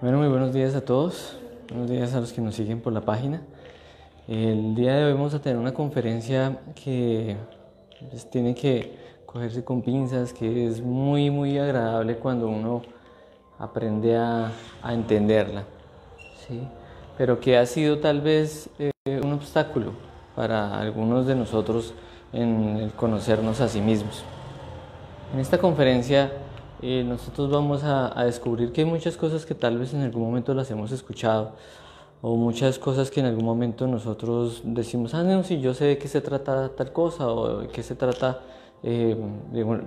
Bueno, muy buenos días a todos, buenos días a los que nos siguen por la página. El día de hoy vamos a tener una conferencia que tiene que cogerse con pinzas, que es muy agradable cuando uno aprende a entenderla, ¿sí? Pero que ha sido tal vez un obstáculo para algunos de nosotros en el conocernos a sí mismos. En esta conferencia nosotros vamos a descubrir que hay muchas cosas que tal vez en algún momento las hemos escuchado, o muchas cosas que en algún momento nosotros decimos, no, si yo sé de qué se trata tal cosa, o de qué se trata,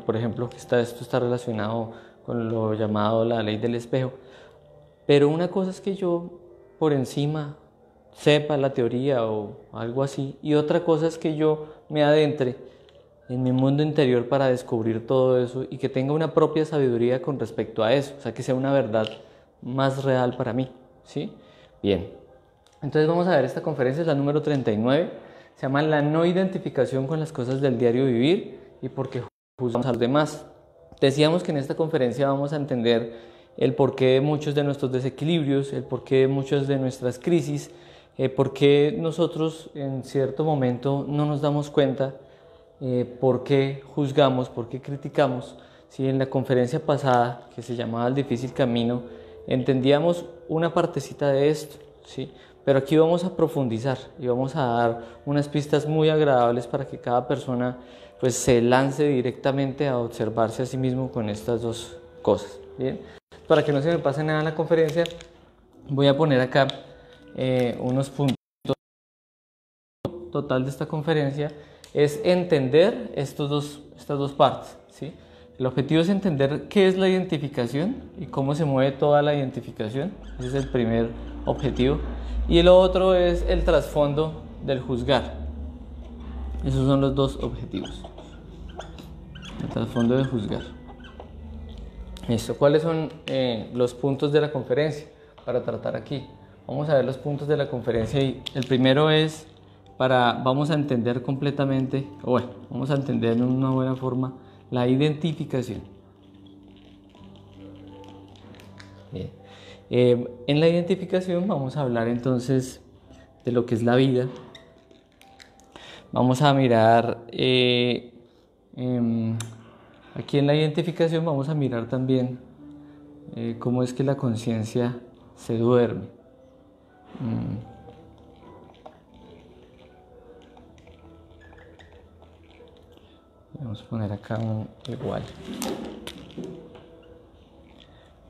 por ejemplo, que esto está relacionado con lo llamado la ley del espejo. Pero una cosa es que yo por encima sepa la teoría o algo así, y otra cosa es que yo me adentre en mi mundo interior para descubrir todo eso y que tenga una propia sabiduría con respecto a eso, o sea, que sea una verdad más real para mí, ¿sí? Bien, entonces vamos a ver esta conferencia, es la número 39, se llama La no identificación con las cosas del diario vivir y por qué juzgamos a los demás. Decíamos que en esta conferencia vamos a entender el porqué de muchos de nuestros desequilibrios, el porqué de muchas de nuestras crisis, por qué nosotros en cierto momento no nos damos cuenta, por qué juzgamos, por qué criticamos. Si en la conferencia pasada, que se llamaba El difícil camino, entendíamos una partecita de esto, ¿sí? Pero aquí vamos a profundizar y vamos a dar unas pistas muy agradables para que cada persona pues se lance directamente a observarse a sí mismo con estas dos cosas. Bien, para que no se me pase nada en la conferencia, voy a poner acá unos puntos. Total de esta conferencia es entender estas dos partes, ¿sí? El objetivo es entender qué es la identificación y cómo se mueve toda la identificación. Ese es el primer objetivo. Y el otro es el trasfondo del juzgar. Esos son los dos objetivos. El trasfondo del juzgar. Listo. ¿Cuáles son los puntos de la conferencia para tratar aquí? Vamos a ver los puntos de la conferencia y el primero es vamos a entender completamente, vamos a entender de una buena forma la identificación. Bien. En la identificación vamos a hablar entonces de lo que es la vida. Vamos a mirar, aquí en la identificación vamos a mirar también cómo es que la conciencia se duerme. Vamos a poner acá un igual.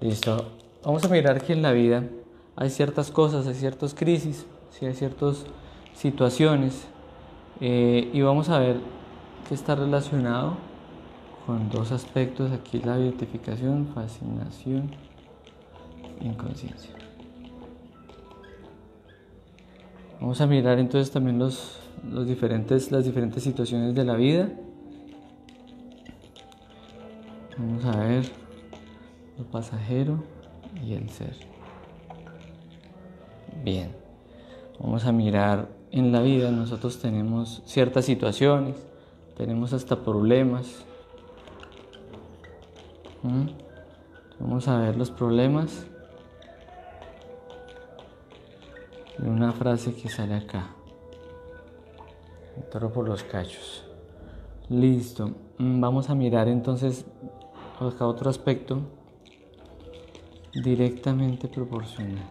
Listo. Vamos a mirar que en la vida hay ciertas cosas, hay ciertas crisis, ¿sí? Hay ciertas situaciones, y vamos a ver que está relacionado con dos aspectos aquí: la identificación, fascinación, inconsciencia. Vamos a mirar entonces también las diferentes situaciones de la vida. Vamos a ver el pasajero y el ser. Bien, vamos a mirar en la vida. Nosotros tenemos ciertas situaciones, tenemos hasta problemas. Vamos a ver los problemas y una frase que sale acá: el toro por los cachos. Listo. Vamos a mirar entonces acá otro aspecto directamente proporcional.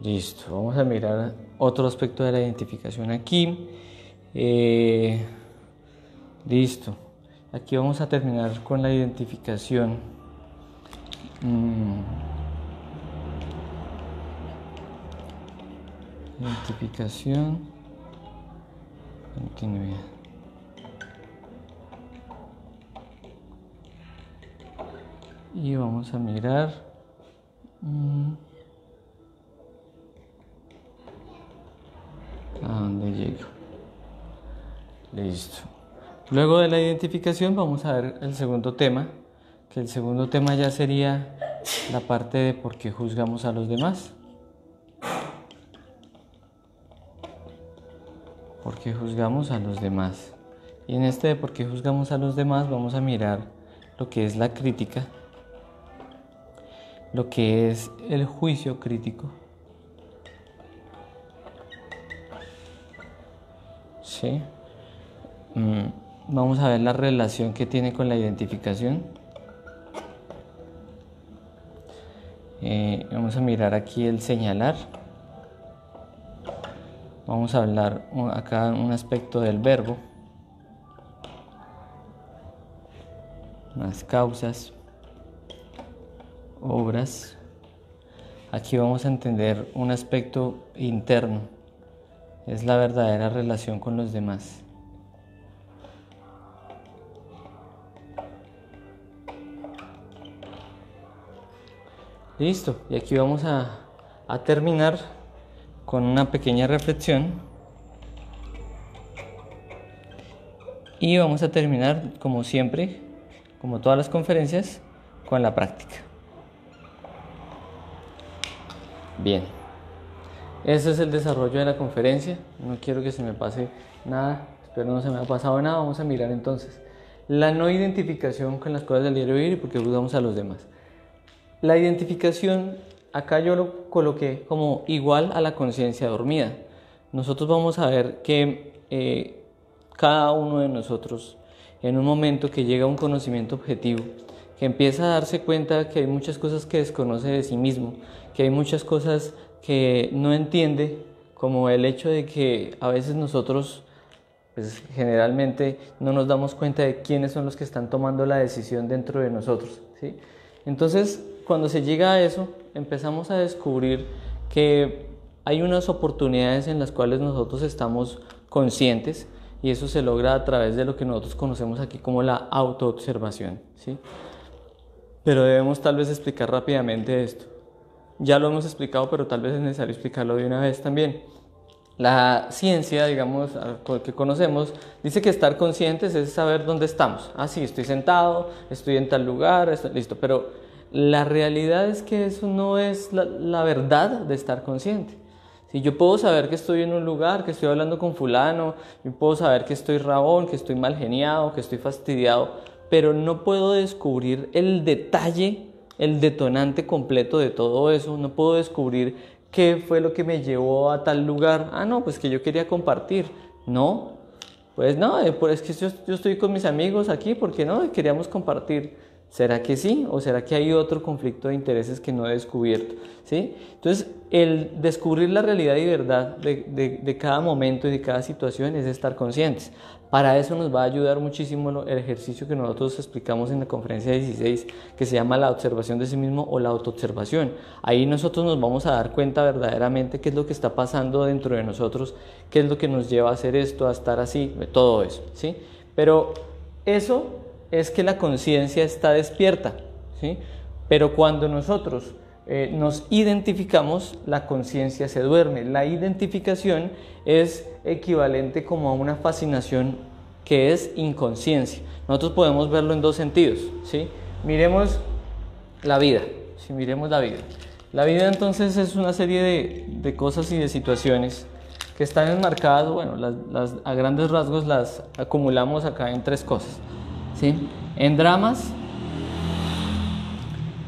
Listo, vamos a mirar otro aspecto de la identificación aquí. Listo, aquí vamos a terminar con la identificación. Identificación, continuidad. Y vamos a mirar a dónde llego. Listo. Luego de la identificación vamos a ver el segundo tema, que el segundo tema ya sería la parte de por qué juzgamos a los demás. ¿por qué juzgamos a los demás? Y en este de por qué juzgamos a los demás vamos a mirar lo que es la crítica, lo que es el juicio crítico, ¿sí? Vamos a ver la relación que tiene con la identificación. Vamos a mirar aquí el señalar. Vamos a hablar acá un aspecto del verbo, las causas, obras. Aquí vamos a entender un aspecto interno, es la verdadera relación con los demás. Listo, y aquí vamos a terminar con una pequeña reflexión y vamos a terminar, como siempre, como todas las conferencias, con la práctica. Bien, ese es el desarrollo de la conferencia. No quiero que se me pase nada, espero no se me ha pasado nada. Vamos a mirar entonces la no identificación con las cosas del diario vivir y por qué juzgamos a los demás. La identificación, acá yo lo coloqué como igual a la conciencia dormida. Nosotros vamos a ver que cada uno de nosotros, en un momento que llega a un conocimiento objetivo, que empieza a darse cuenta que hay muchas cosas que desconoce de sí mismo, que hay muchas cosas que no entiende, como el hecho de que a veces nosotros, pues, generalmente no nos damos cuenta de quiénes son los que están tomando la decisión dentro de nosotros, ¿sí? Entonces, cuando se llega a eso, empezamos a descubrir que hay unas oportunidades en las cuales nosotros estamos conscientes y eso se logra a través de lo que nosotros conocemos aquí como la autoobservación, ¿sí? Pero debemos tal vez explicar rápidamente esto. Ya lo hemos explicado, pero tal vez es necesario explicarlo de una vez también. La ciencia, digamos, que conocemos, dice que estar conscientes es saber dónde estamos. Ah, sí, estoy sentado, estoy en tal lugar, listo. Pero la realidad es que eso no es la verdad de estar consciente. Si yo puedo saber que estoy en un lugar, que estoy hablando con fulano, yo puedo saber que estoy rabón, que estoy mal geniado, que estoy fastidiado, pero no puedo descubrir el detalle, el detonante completo de todo eso. No puedo descubrir qué fue lo que me llevó a tal lugar. Ah, no, pues que yo quería compartir. No, pues no, es que yo estoy con mis amigos aquí porque no, queríamos compartir. ¿Será que sí? ¿O será que hay otro conflicto de intereses que no he descubierto? ¿Sí? Entonces, el descubrir la realidad y verdad de cada momento y de cada situación es estar conscientes. Para eso nos va a ayudar muchísimo el ejercicio que nosotros explicamos en la conferencia 16, que se llama la observación de sí mismo o la autoobservación. Ahí nosotros nos vamos a dar cuenta verdaderamente qué es lo que está pasando dentro de nosotros, qué es lo que nos lleva a hacer esto, a estar así, todo eso, ¿sí? Pero eso es que la conciencia está despierta, ¿sí? Pero cuando nosotros nos identificamos, la conciencia se duerme. La identificación es equivalente como a una fascinación que es inconsciencia. Nosotros podemos verlo en dos sentidos, ¿sí? Miremos la vida, ¿sí? Miremos la vida. La vida entonces es una serie de cosas y de situaciones que están enmarcadas, bueno, a grandes rasgos las acumulamos acá en tres cosas, ¿sí? En dramas,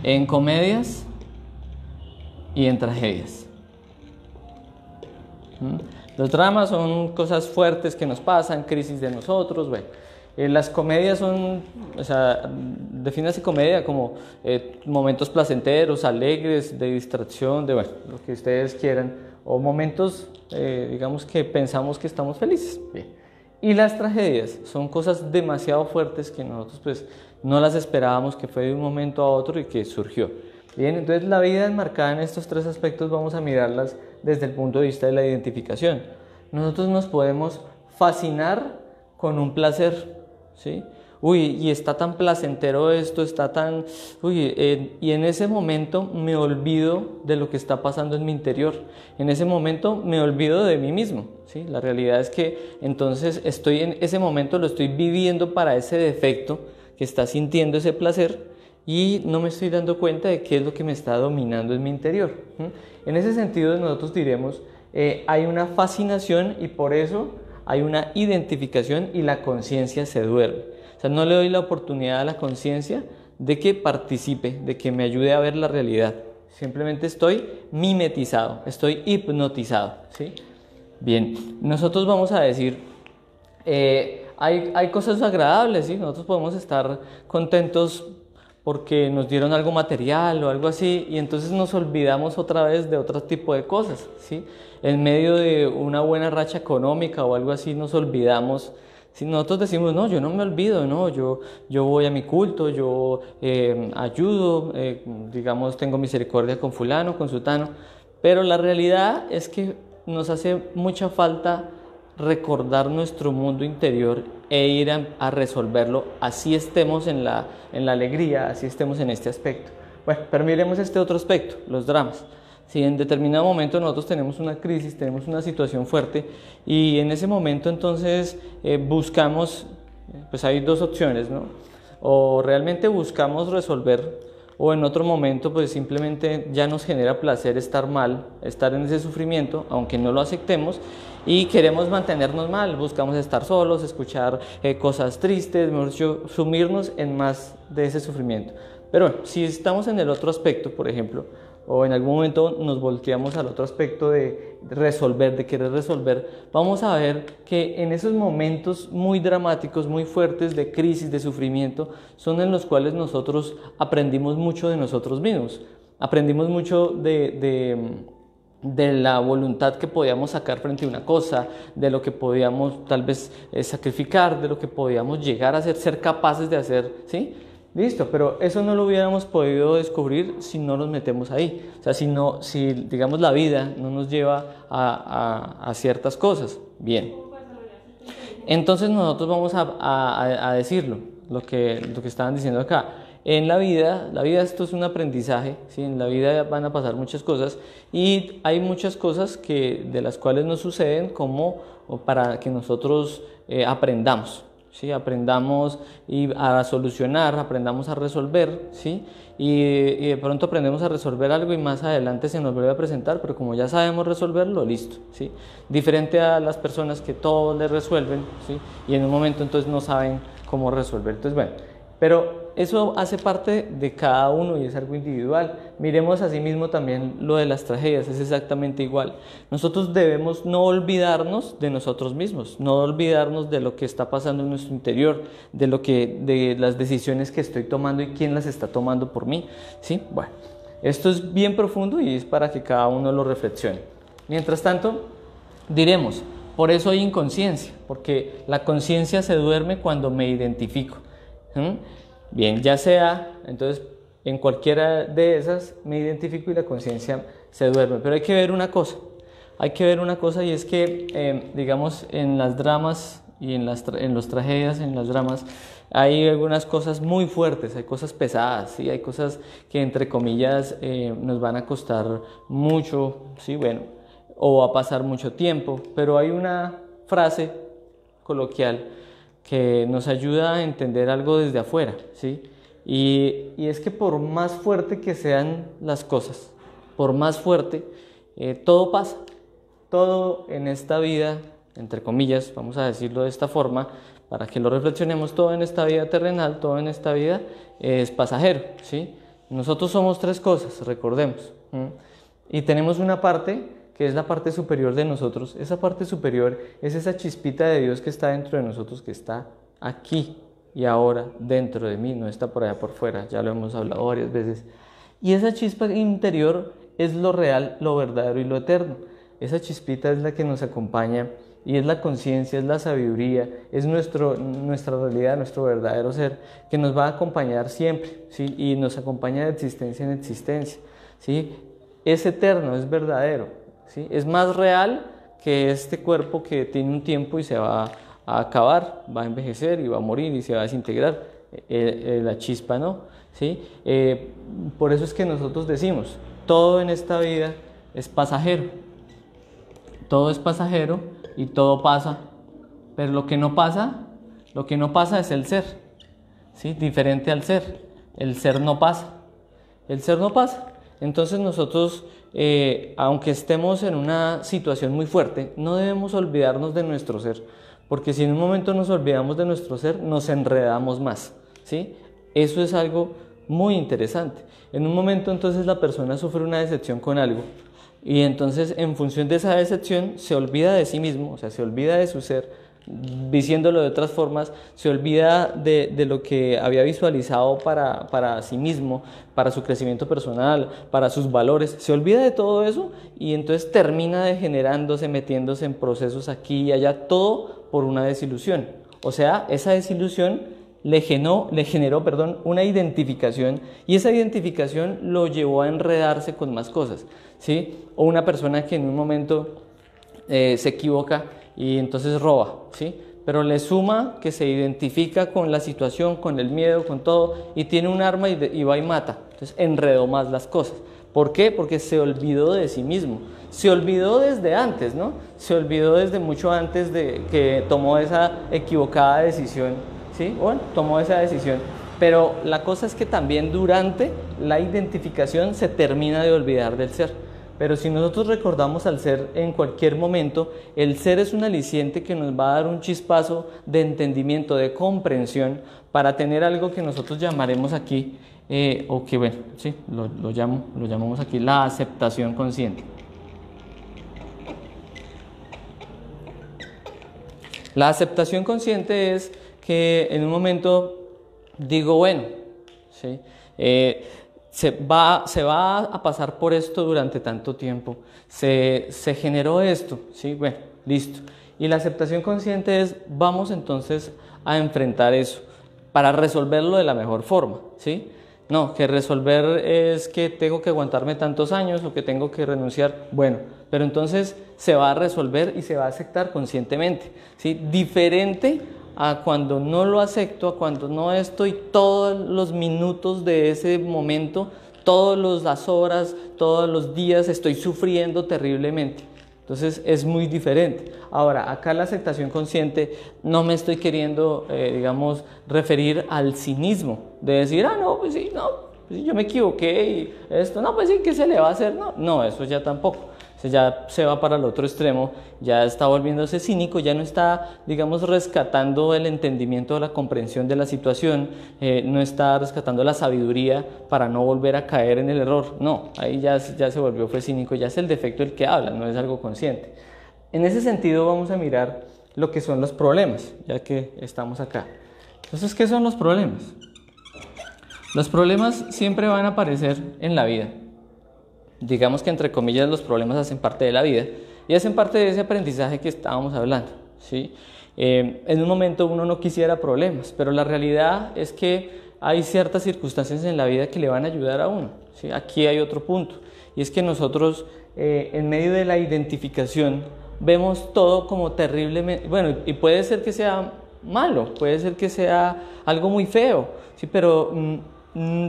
en comedias y en tragedias. Los dramas son cosas fuertes que nos pasan, crisis de nosotros, bueno. Las comedias son, o sea, defínase comedia como momentos placenteros, alegres, de distracción, de, bueno, lo que ustedes quieran, o momentos, digamos que pensamos que estamos felices. Bien. Y las tragedias son cosas demasiado fuertes que nosotros pues no las esperábamos, que fue de un momento a otro y que surgió. Bien, entonces la vida enmarcada en estos tres aspectos vamos a mirarlas desde el punto de vista de la identificación. Nosotros nos podemos fascinar con un placer, ¿sí? Uy, y está tan placentero esto, está tan... y en ese momento me olvido de lo que está pasando en mi interior. En ese momento me olvido de mí mismo, ¿sí? La realidad es que entonces estoy en ese momento, lo estoy viviendo para ese defecto que está sintiendo ese placer y no me estoy dando cuenta de qué es lo que me está dominando en mi interior. En ese sentido nosotros diremos, hay una fascinación y por eso hay una identificación y la conciencia se duerme. O sea, no le doy la oportunidad a la conciencia de que participe, de que me ayude a ver la realidad. Simplemente estoy mimetizado, estoy hipnotizado, ¿sí? Bien, nosotros vamos a decir, hay cosas agradables, ¿sí? Nosotros podemos estar contentos porque nos dieron algo material o algo así, y entonces nos olvidamos otra vez de otro tipo de cosas, ¿sí? En medio de una buena racha económica o algo así nos olvidamos. Si nosotros decimos, no, yo no me olvido, no, yo voy a mi culto, yo ayudo, digamos, tengo misericordia con fulano, con sutano, pero la realidad es que nos hace mucha falta recordar nuestro mundo interior e ir a resolverlo, así estemos en la alegría, así estemos en este aspecto. Bueno, pero miremos este otro aspecto, los dramas. Si en determinado momento nosotros tenemos una crisis, tenemos una situación fuerte y en ese momento entonces buscamos, pues hay dos opciones, ¿no? O realmente buscamos resolver, o en otro momento pues simplemente ya nos genera placer estar mal, estar en ese sufrimiento, aunque no lo aceptemos, y queremos mantenernos mal, buscamos estar solos, escuchar cosas tristes, mejor dicho, sumirnos en más de ese sufrimiento. Pero bueno, si estamos en el otro aspecto, por ejemplo, o en algún momento nos volteamos al otro aspecto de resolver, de querer resolver, vamos a ver que en esos momentos muy dramáticos, muy fuertes de crisis, de sufrimiento, son en los cuales nosotros aprendimos mucho de nosotros mismos, aprendimos mucho de la voluntad que podíamos sacar frente a una cosa, de lo que podíamos tal vez sacrificar, de lo que podíamos llegar a ser capaces de hacer, ¿sí? Listo, pero eso no lo hubiéramos podido descubrir si no nos metemos ahí. O sea, si digamos la vida no nos lleva a ciertas cosas. Bien. Entonces nosotros vamos a decirlo, lo que estaban diciendo acá. En la vida esto es un aprendizaje, ¿sí? En la vida van a pasar muchas cosas y hay muchas cosas de las cuales nos suceden como para que nosotros aprendamos. ¿Sí? Aprendamos a solucionar, aprendamos a resolver, ¿sí? Y de pronto aprendemos a resolver algo y más adelante se nos vuelve a presentar, pero como ya sabemos resolverlo, listo, ¿sí? Diferente a las personas que todo le resuelven, ¿sí? Y en un momento entonces no saben cómo resolver. Entonces, bueno, pero eso hace parte de cada uno y es algo individual. Miremos asimismo también lo de las tragedias, es exactamente igual. Nosotros debemos no olvidarnos de nosotros mismos, no olvidarnos de lo que está pasando en nuestro interior, de las decisiones que estoy tomando y quién las está tomando por mí, ¿sí? Bueno, esto es bien profundo y es para que cada uno lo reflexione. Mientras tanto, diremos, por eso hay inconsciencia, porque la conciencia se duerme cuando me identifico. Bien, ya sea, entonces en cualquiera de esas me identifico y la conciencia se duerme. Pero hay que ver una cosa y es que, digamos, en las dramas y en las tragedias, en las dramas, hay algunas cosas muy fuertes, hay cosas pesadas, ¿sí? Hay cosas que entre comillas nos van a costar mucho, ¿sí? Bueno, o va a pasar mucho tiempo, pero hay una frase coloquial que nos ayuda a entender algo desde afuera, ¿sí? Y es que por más fuerte que sean las cosas, por más fuerte, todo pasa, todo en esta vida, entre comillas, vamos a decirlo de esta forma, para que lo reflexionemos, todo en esta vida terrenal, todo en esta vida es pasajero, ¿sí? Nosotros somos tres cosas, recordemos, y tenemos una parte que es la parte superior de nosotros. Esa parte superior es esa chispita de Dios que está dentro de nosotros, que está aquí y ahora dentro de mí, no está por allá por fuera, ya lo hemos hablado varias veces. Y esa chispa interior es lo real, lo verdadero y lo eterno. Esa chispita es la que nos acompaña y es la conciencia, es la sabiduría, es nuestra realidad, nuestro verdadero ser, que nos va a acompañar siempre, ¿sí? Y nos acompaña de existencia en existencia, ¿sí? Es eterno, es verdadero, ¿sí? Es más real que este cuerpo que tiene un tiempo y se va a acabar, va a envejecer y va a morir y se va a desintegrar, la chispa no, ¿sí? Por eso es que nosotros decimos, todo en esta vida es pasajero, todo es pasajero y todo pasa, pero lo que no pasa es el ser, ¿sí? Diferente al ser, el ser no pasa, entonces nosotros aunque estemos en una situación muy fuerte, no debemos olvidarnos de nuestro ser, porque si en un momento nos olvidamos de nuestro ser, nos enredamos más, ¿sí? Eso es algo muy interesante. En un momento entonces la persona sufre una decepción con algo y entonces en función de esa decepción se olvida de sí mismo, o sea, se olvida de su ser, diciéndolo de otras formas, se olvida de lo que había visualizado para sí mismo, para su crecimiento personal, para sus valores, se olvida de todo eso y entonces termina degenerándose, metiéndose en procesos aquí y allá, todo por una desilusión. O sea, esa desilusión le generó, una identificación y esa identificación lo llevó a enredarse con más cosas, ¿sí? O una persona que en un momento se equivoca y entonces roba, ¿sí? Pero le suma que se identifica con la situación, con el miedo, con todo, y tiene un arma y va y mata. Entonces enredó más las cosas. ¿Por qué? Porque se olvidó de sí mismo. Se olvidó desde antes, ¿no? Se olvidó desde mucho antes de que tomó esa equivocada decisión, ¿sí? Bueno, tomó esa decisión. Pero la cosa es que también durante la identificación se termina de olvidar del ser. Pero si nosotros recordamos al ser en cualquier momento, el ser es un aliciente que nos va a dar un chispazo de entendimiento, de comprensión, para tener algo que nosotros llamaremos aquí, o que bueno, sí, lo llamamos aquí la aceptación consciente. La aceptación consciente es que en un momento digo, bueno, ¿sí? Se va a pasar por esto durante tanto tiempo, se generó esto, ¿sí? Bueno, listo. Y la aceptación consciente es, vamos entonces a enfrentar eso para resolverlo de la mejor forma, ¿sí? No, que resolver es que tengo que aguantarme tantos años o que tengo que renunciar, bueno, pero entonces se va a resolver y se va a aceptar conscientemente, ¿sí? Diferente a cuando no lo acepto, a cuando no estoy todos los minutos de ese momento, todas las horas, todos los días estoy sufriendo terriblemente. Entonces es muy diferente. Ahora, acá la aceptación consciente no me estoy queriendo, referir al cinismo, de decir, no, pues sí, yo me equivoqué y esto, no, pues sí, ¿qué se le va a hacer? No, eso ya tampoco. Ya se va para el otro extremo, ya está volviéndose cínico, ya no está, rescatando el entendimiento, la comprensión de la situación, no está rescatando la sabiduría para no volver a caer en el error. No, ahí ya se volvió, fue cínico, ya es el defecto el que habla, no es algo consciente. En ese sentido vamos a mirar lo que son los problemas, ya que estamos acá. Entonces, ¿qué son los problemas? Los problemas siempre van a aparecer en la vida. Digamos que entre comillas los problemas hacen parte de la vida y hacen parte de ese aprendizaje que estábamos hablando, ¿sí? En un momento uno no quisiera problemas, pero la realidad es que hay ciertas circunstancias en la vida que le van a ayudar a uno, ¿sí? Aquí hay otro punto y es que nosotros en medio de la identificación vemos todo como terriblemente, bueno, y puede ser que sea malo, puede ser que sea algo muy feo, ¿sí? Pero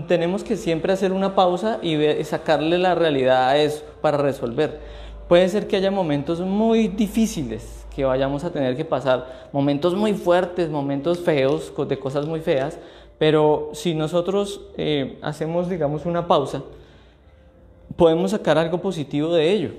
tenemos que siempre hacer una pausa y sacarle la realidad a eso para resolver. Puede ser que haya momentos muy difíciles que vayamos a tener que pasar, momentos muy fuertes, momentos feos, de cosas muy feas, pero si nosotros hacemos, una pausa, podemos sacar algo positivo de ello.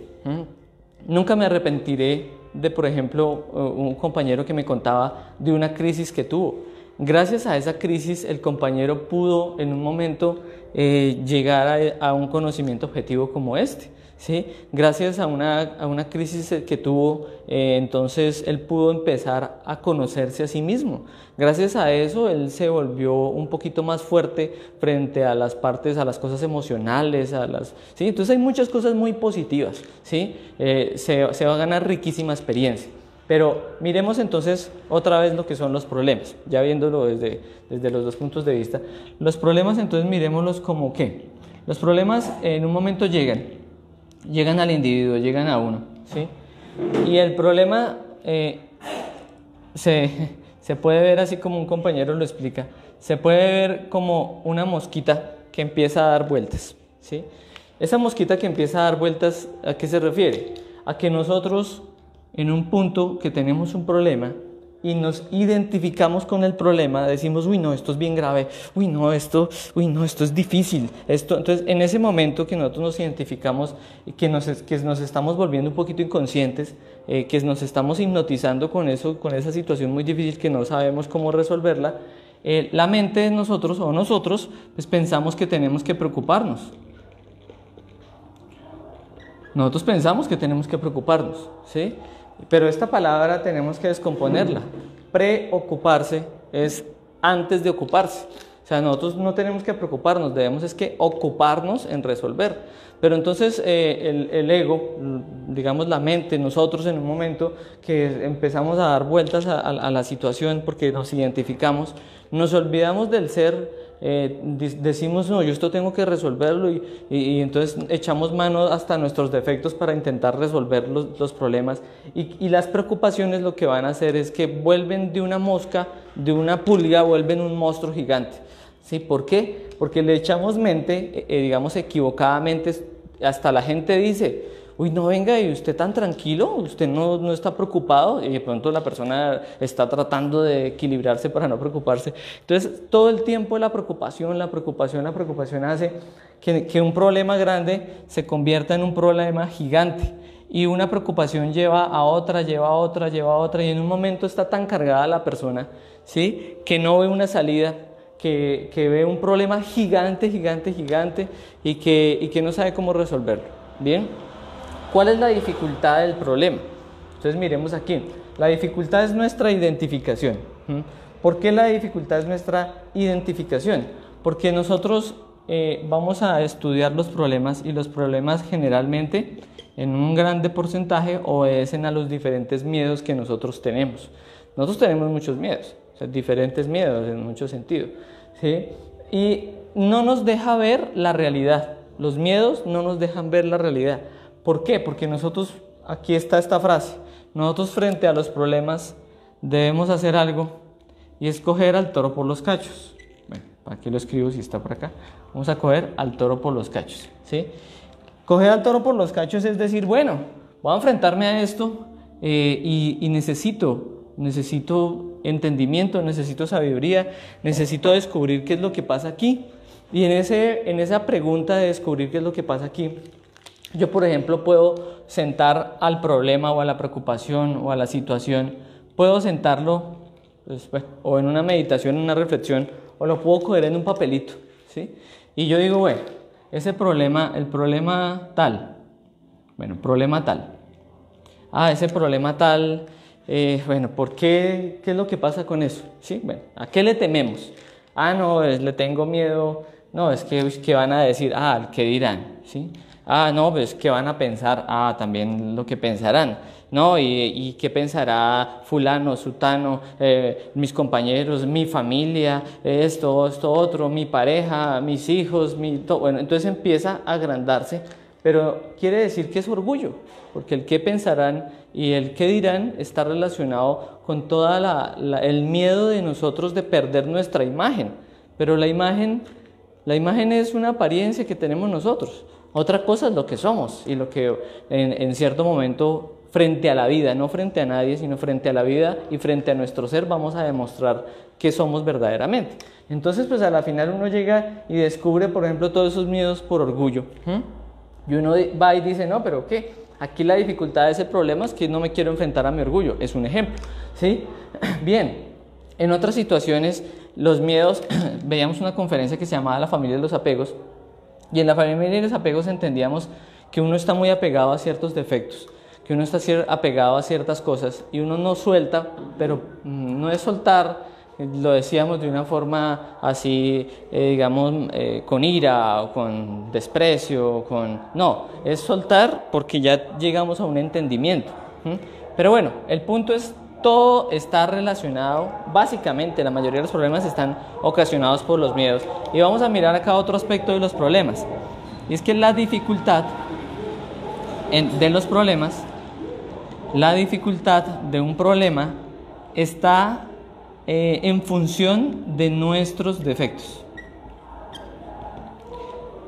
Nunca me arrepentiré de, por ejemplo, un compañero que me contaba de una crisis que tuvo. Gracias a esa crisis, el compañero pudo en un momento llegar a un conocimiento objetivo como este, ¿sí? Gracias a una crisis que tuvo, entonces él pudo empezar a conocerse a sí mismo. Gracias a eso, él se volvió un poquito más fuerte frente a las cosas emocionales, ¿sí? Entonces hay muchas cosas muy positivas, ¿sí? Se va a ganar riquísima experiencia. Pero miremos entonces otra vez lo que son los problemas, ya viéndolo desde los dos puntos de vista. Los problemas entonces miremoslos como ¿qué? Los problemas en un momento llegan al individuo, llegan a uno, ¿sí? Y el problema se puede ver así como un compañero lo explica, se puede ver como una mosquita que empieza a dar vueltas, ¿sí? Esa mosquita que empieza a dar vueltas, ¿a qué se refiere? A que nosotros en un punto que tenemos un problema, y nos identificamos con el problema, decimos, uy, no, esto es bien grave, uy, no, esto es difícil. Entonces, en ese momento que nosotros nos identificamos, que nos estamos volviendo un poquito inconscientes, que nos estamos hipnotizando con eso, con esa situación muy difícil que no sabemos cómo resolverla, la mente de nosotros o nosotros, pues pensamos que tenemos que preocuparnos. Nosotros pensamos que tenemos que preocuparnos, ¿sí? Pero esta palabra tenemos que descomponerla. Preocuparse es antes de ocuparse. O sea, nosotros no tenemos que preocuparnos, debemos es que ocuparnos en resolver. Pero entonces el ego, digamos la mente, nosotros en un momento que empezamos a dar vueltas a la situación porque nos identificamos, nos olvidamos del ser. Decimos, no, yo esto tengo que resolverlo y entonces echamos mano hasta nuestros defectos para intentar resolver los problemas y las preocupaciones lo que van a hacer es que vuelven de una mosca, de una pulga, vuelven un monstruo gigante. ¿Sí? ¿Por qué? Porque le echamos mente, digamos equivocadamente, hasta la gente dice, uy, no, venga, y usted tan tranquilo, usted no está preocupado, y de pronto la persona está tratando de equilibrarse para no preocuparse. Entonces, todo el tiempo la preocupación hace que un problema grande se convierta en un problema gigante. Y una preocupación lleva a otra, y en un momento está tan cargada la persona, ¿sí? Que no ve una salida, que ve un problema gigante, y que no sabe cómo resolverlo. ¿Bien? ¿Cuál es la dificultad del problema? Entonces miremos aquí. La dificultad es nuestra identificación. ¿Por qué la dificultad es nuestra identificación? Porque nosotros vamos a estudiar los problemas y los problemas generalmente en un grande porcentaje obedecen a los diferentes miedos que nosotros tenemos. Nosotros tenemos muchos miedos, o sea, diferentes miedos en muchos sentidos, ¿sí? Y no nos deja ver la realidad. Los miedos no nos dejan ver la realidad. ¿Por qué? Porque nosotros, aquí está esta frase, nosotros frente a los problemas debemos hacer algo y es coger al toro por los cachos. Bueno, aquí lo escribo si está por acá. Vamos a coger al toro por los cachos, ¿sí? Coger al toro por los cachos es decir, bueno, voy a enfrentarme a esto y necesito entendimiento, necesito sabiduría, necesito descubrir qué es lo que pasa aquí. Y en esa pregunta de descubrir qué es lo que pasa aquí, yo, por ejemplo, puedo sentar al problema o a la preocupación o a la situación, puedo sentarlo pues, o en una meditación, en una reflexión, o lo puedo coger en un papelito, ¿sí? Y yo digo, bueno, el problema tal. Ese problema tal, bueno, ¿por qué? ¿Qué es lo que pasa con eso? ¿Sí? Bueno, ¿a qué le tememos? No, le tengo miedo, no, es que van a decir, ¿qué dirán? ¿Sí? No, pues ¿qué van a pensar? También lo que pensarán, ¿no? ¿Y qué pensará fulano, sutano, mis compañeros, mi familia, esto, otro, mi pareja, mis hijos, Bueno, entonces empieza a agrandarse, pero quiere decir que es orgullo, porque el qué pensarán y el qué dirán está relacionado con todo el miedo de nosotros de perder nuestra imagen, pero la imagen es una apariencia que tenemos nosotros. Otra cosa es lo que somos y lo que en cierto momento frente a la vida, no frente a nadie, sino frente a la vida y frente a nuestro ser vamos a demostrar que somos verdaderamente. Entonces, pues a la final uno llega y descubre, por ejemplo, todos esos miedos por orgullo. Y uno va y dice, no, pero ¿qué? Aquí la dificultad de ese problema es que no me quiero enfrentar a mi orgullo. Es un ejemplo, ¿sí? Bien, en otras situaciones, los miedos, veíamos una conferencia que se llamaba La familia de los apegos. Y en la familia de los apegos entendíamos que uno está muy apegado a ciertos defectos, que uno está apegado a ciertas cosas y uno no suelta, pero no es soltar, lo decíamos de una forma así, digamos, con ira o con desprecio, no, es soltar porque ya llegamos a un entendimiento. Pero bueno, el punto es, todo está relacionado, básicamente la mayoría de los problemas están ocasionados por los miedos. Y vamos a mirar acá otro aspecto de los problemas. Y es que la dificultad de los problemas, la dificultad de un problema está en función de nuestros defectos.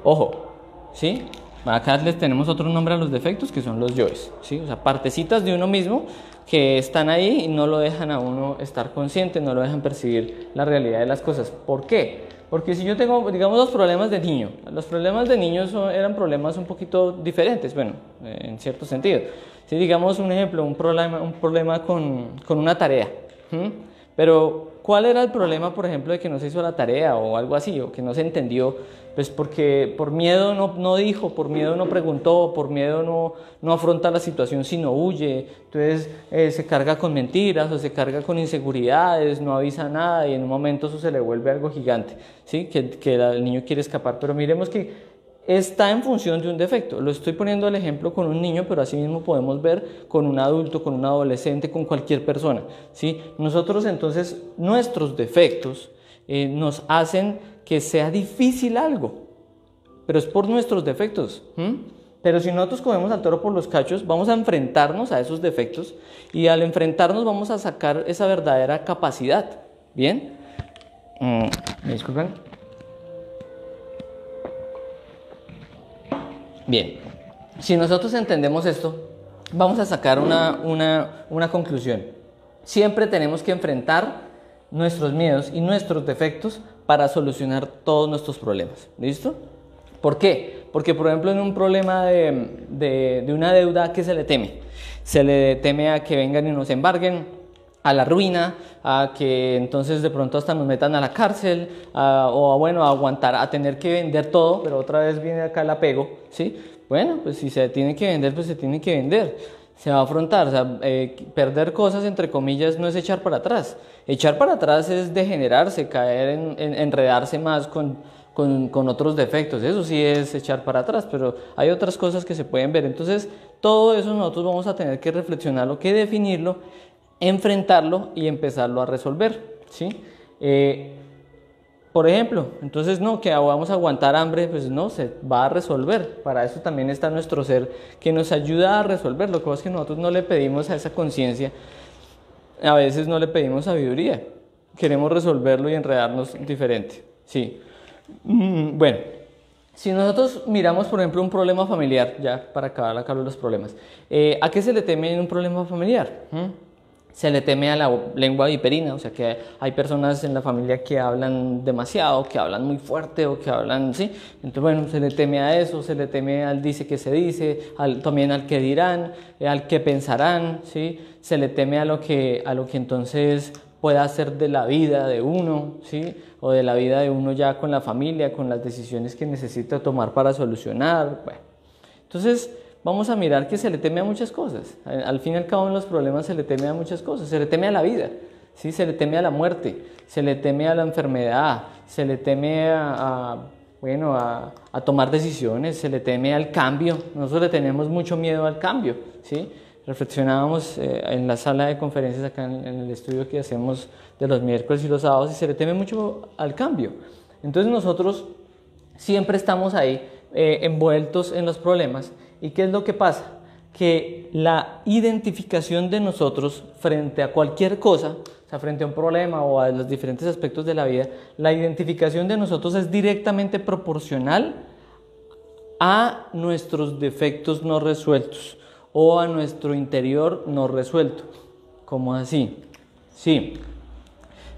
Ojo, ¿sí? Acá les tenemos otro nombre a los defectos, que son los yoes, ¿sí? O sea, partecitas de uno mismo que están ahí y no lo dejan a uno estar consciente, no lo dejan percibir la realidad de las cosas. ¿Por qué? Porque si yo tengo, digamos, los problemas de niño, los problemas de niños eran problemas un poquito diferentes, bueno, en cierto sentido. Si digamos un ejemplo, un problema con una tarea, pero ¿cuál era el problema, por ejemplo, de que no se hizo la tarea o algo así, o que no se entendió? Pues porque por miedo no dijo, por miedo no preguntó, por miedo no afronta la situación sino huye, entonces se carga con mentiras o se carga con inseguridades, no avisa nada y en un momento eso se le vuelve algo gigante, ¿sí? Que el niño quiere escapar, pero miremos que está en función de un defecto. Lo estoy poniendo el ejemplo con un niño, pero así mismo podemos ver con un adulto, con un adolescente, con cualquier persona, ¿sí? Nosotros entonces, nuestros defectos nos hacen que sea difícil algo, pero es por nuestros defectos. Pero si nosotros cogemos al toro por los cachos, vamos a enfrentarnos a esos defectos y al enfrentarnos vamos a sacar esa verdadera capacidad. ¿Bien? ¿Me disculpan? Bien, si nosotros entendemos esto, vamos a sacar una conclusión. Siempre tenemos que enfrentar nuestros miedos y nuestros defectos para solucionar todos nuestros problemas. ¿Listo? ¿Por qué? Porque, por ejemplo, en un problema de una deuda, ¿qué se le teme? Se le teme a que vengan y nos embarguen, a la ruina, a que entonces de pronto hasta nos metan a la cárcel, o bueno, a aguantar, a tener que vender todo, pero otra vez viene acá el apego, ¿sí? Bueno, pues si se tiene que vender, pues se tiene que vender. Se va a afrontar, o sea, perder cosas, entre comillas, no es echar para atrás. Echar para atrás es degenerarse, caer enredarse más con otros defectos. Eso sí es echar para atrás, pero hay otras cosas que se pueden ver. Entonces, todo eso nosotros vamos a tener que reflexionarlo, que definirlo, enfrentarlo y empezarlo a resolver, ¿sí? Por ejemplo, entonces no, que vamos a aguantar hambre, pues no, se va a resolver. Para eso también está nuestro ser que nos ayuda a resolver. Lo que pasa es que nosotros no le pedimos a esa conciencia, a veces no le pedimos sabiduría. Queremos resolverlo y enredarnos diferente, ¿sí? Bueno, si nosotros miramos, por ejemplo, un problema familiar, ya para acabar acá los problemas, ¿a qué se le teme en un problema familiar? Se le teme a la lengua viperina, o sea que hay personas en la familia que hablan demasiado, que hablan muy fuerte o que hablan, ¿sí? Entonces, bueno, se le teme a eso, se le teme al dice que se dice, también al que dirán, al que pensarán, ¿sí? Se le teme a lo que entonces pueda hacer de la vida de uno, ¿sí? O de la vida de uno ya con la familia, con las decisiones que necesita tomar para solucionar. Bueno, entonces vamos a mirar que se le teme a muchas cosas. Al fin y al cabo en los problemas se le teme a muchas cosas. Se le teme a la vida, ¿sí? Se le teme a la muerte, se le teme a la enfermedad, se le teme a tomar decisiones, se le teme al cambio. Nosotros le tenemos mucho miedo al cambio, ¿sí? Reflexionábamos en la sala de conferencias acá en el estudio que hacemos de los miércoles y los sábados, y se le teme mucho al cambio. Entonces nosotros siempre estamos ahí envueltos en los problemas. ¿Y qué es lo que pasa? Que la identificación de nosotros frente a cualquier cosa, o sea, frente a un problema o a los diferentes aspectos de la vida, la identificación de nosotros es directamente proporcional a nuestros defectos no resueltos o a nuestro interior no resuelto. ¿Cómo así? Sí.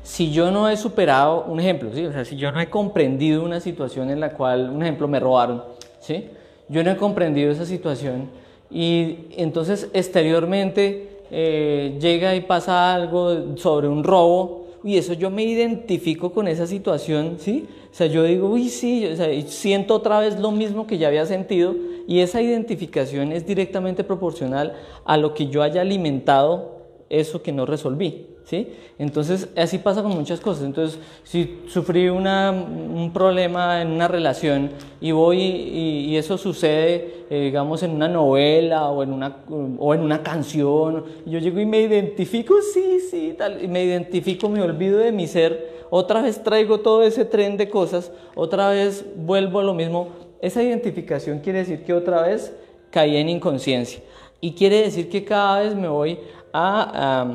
Si yo no he superado, un ejemplo, ¿sí? O sea, si yo no he comprendido una situación en la cual, un ejemplo, me robaron, ¿sí? Yo no he comprendido esa situación y entonces exteriormente llega y pasa algo sobre un robo y eso yo me identifico con esa situación, ¿sí? O sea, yo digo, uy, sí, o sea, siento otra vez lo mismo que ya había sentido y esa identificación es directamente proporcional a lo que yo haya alimentado eso que no resolví, ¿sí? Entonces así pasa con muchas cosas. Entonces si sufrí un problema en una relación y voy y eso sucede digamos en una novela o en una canción, y yo llego y me identifico, sí, tal, y me identifico, me olvido de mi ser, otra vez traigo todo ese tren de cosas, otra vez vuelvo a lo mismo. Esa identificación quiere decir que otra vez caí en inconsciencia y quiere decir que cada vez me voy a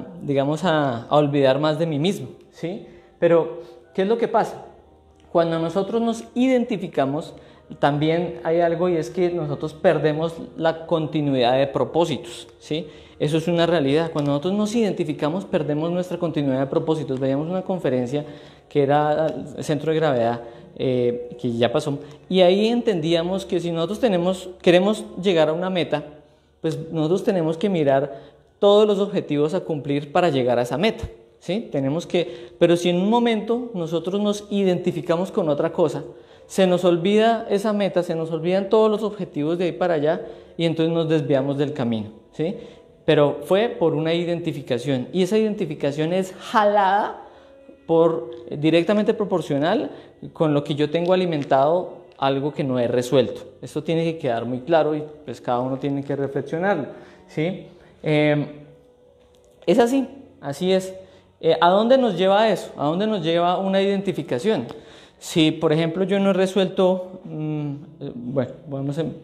olvidar más de mí mismo, ¿sí? Pero, ¿qué es lo que pasa? Cuando nosotros nos identificamos, también hay algo, y es que nosotros perdemos la continuidad de propósitos, ¿sí? Eso es una realidad. Cuando nosotros nos identificamos, perdemos nuestra continuidad de propósitos. Veíamos una conferencia que era el centro de gravedad, que ya pasó, y ahí entendíamos que si nosotros queremos llegar a una meta, pues nosotros tenemos que mirar todos los objetivos a cumplir para llegar a esa meta, ¿sí? Pero si en un momento nosotros nos identificamos con otra cosa, se nos olvida esa meta, se nos olvidan todos los objetivos de ahí para allá, y entonces nos desviamos del camino, ¿sí? Pero fue por una identificación, y esa identificación es jalada directamente proporcional con lo que yo tengo alimentado, algo que no he resuelto. Esto tiene que quedar muy claro, y pues cada uno tiene que reflexionarlo, ¿sí? Es así es. ¿A dónde nos lleva eso? ¿A dónde nos lleva una identificación? Si, por ejemplo, yo no he resuelto,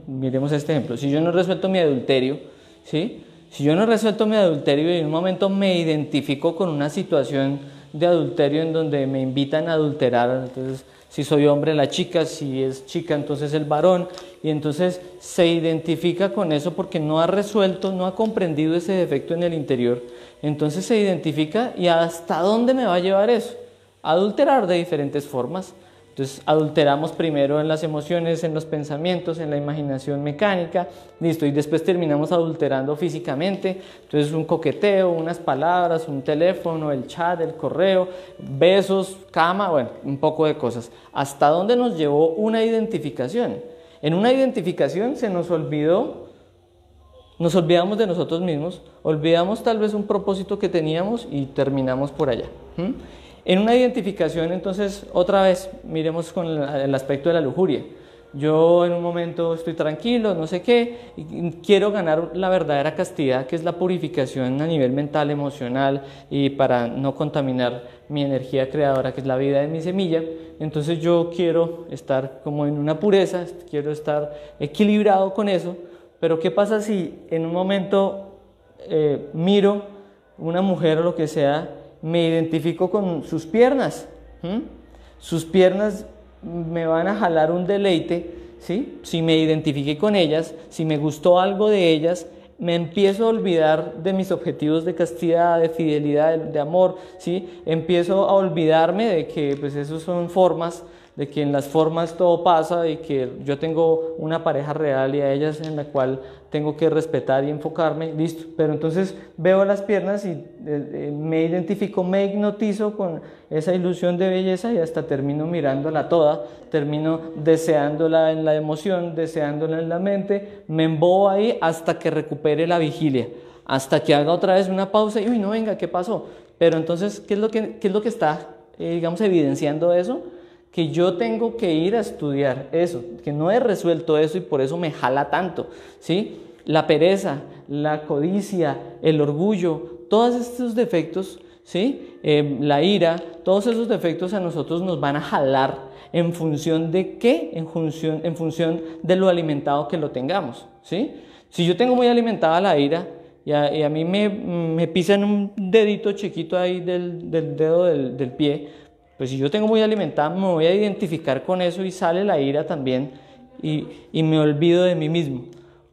miremos este ejemplo. Si yo no he resuelto mi adulterio, ¿sí? Si yo no he resuelto mi adulterio y en un momento me identifico con una situación de adulterio en donde me invitan a adulterar, entonces si soy hombre la chica, si es chica entonces el varón, y entonces se identifica con eso porque no ha resuelto, no ha comprendido ese defecto en el interior, entonces se identifica. ¿Y hasta dónde me va a llevar eso? Adulterar de diferentes formas. Entonces adulteramos primero en las emociones, en los pensamientos, en la imaginación mecánica, listo, y después terminamos adulterando físicamente. Entonces un coqueteo, unas palabras, un teléfono, el chat, el correo, besos, cama, bueno, un poco de cosas. ¿Hasta dónde nos llevó una identificación? En una identificación nos olvidamos de nosotros mismos, olvidamos tal vez un propósito que teníamos y terminamos por allá. En una identificación, entonces, otra vez, miremos con el aspecto de la lujuria. Yo en un momento estoy tranquilo, no sé qué, y quiero ganar la verdadera castidad, que es la purificación a nivel mental, emocional, y para no contaminar mi energía creadora, que es la vida de mi semilla. Entonces yo quiero estar como en una pureza, quiero estar equilibrado con eso. Pero ¿qué pasa si en un momento miro una mujer o lo que sea, me identifico con sus piernas? Sus piernas me van a jalar un deleite, ¿sí? Si me identifiqué con ellas, si me gustó algo de ellas, me empiezo a olvidar de mis objetivos de castidad, de fidelidad, de amor, ¿sí? Empiezo a olvidarme de que pues esos son formas, de que en las formas todo pasa, y que yo tengo una pareja real y a ellas en la cual tengo que respetar y enfocarme, listo. Pero entonces veo las piernas y me identifico, me hipnotizo con esa ilusión de belleza, y hasta termino mirándola toda, termino deseándola en la emoción, deseándola en la mente, me embobo ahí hasta que recupere la vigilia, hasta que haga otra vez una pausa y uy, no, venga, ¿qué pasó? Pero entonces, ¿qué es lo que está, digamos, evidenciando eso? Que yo tengo que ir a estudiar eso, que no he resuelto eso y por eso me jala tanto, ¿sí? La pereza, la codicia, el orgullo, todos estos defectos, ¿sí? La ira, todos esos defectos a nosotros nos van a jalar. ¿En función de qué? En función de lo alimentado que lo tengamos, ¿sí? Si yo tengo muy alimentada la ira y a mí me pisan un dedito chiquito ahí del dedo del pie, pues si yo tengo muy alimentada, me voy a identificar con eso y sale la ira también, y me olvido de mí mismo.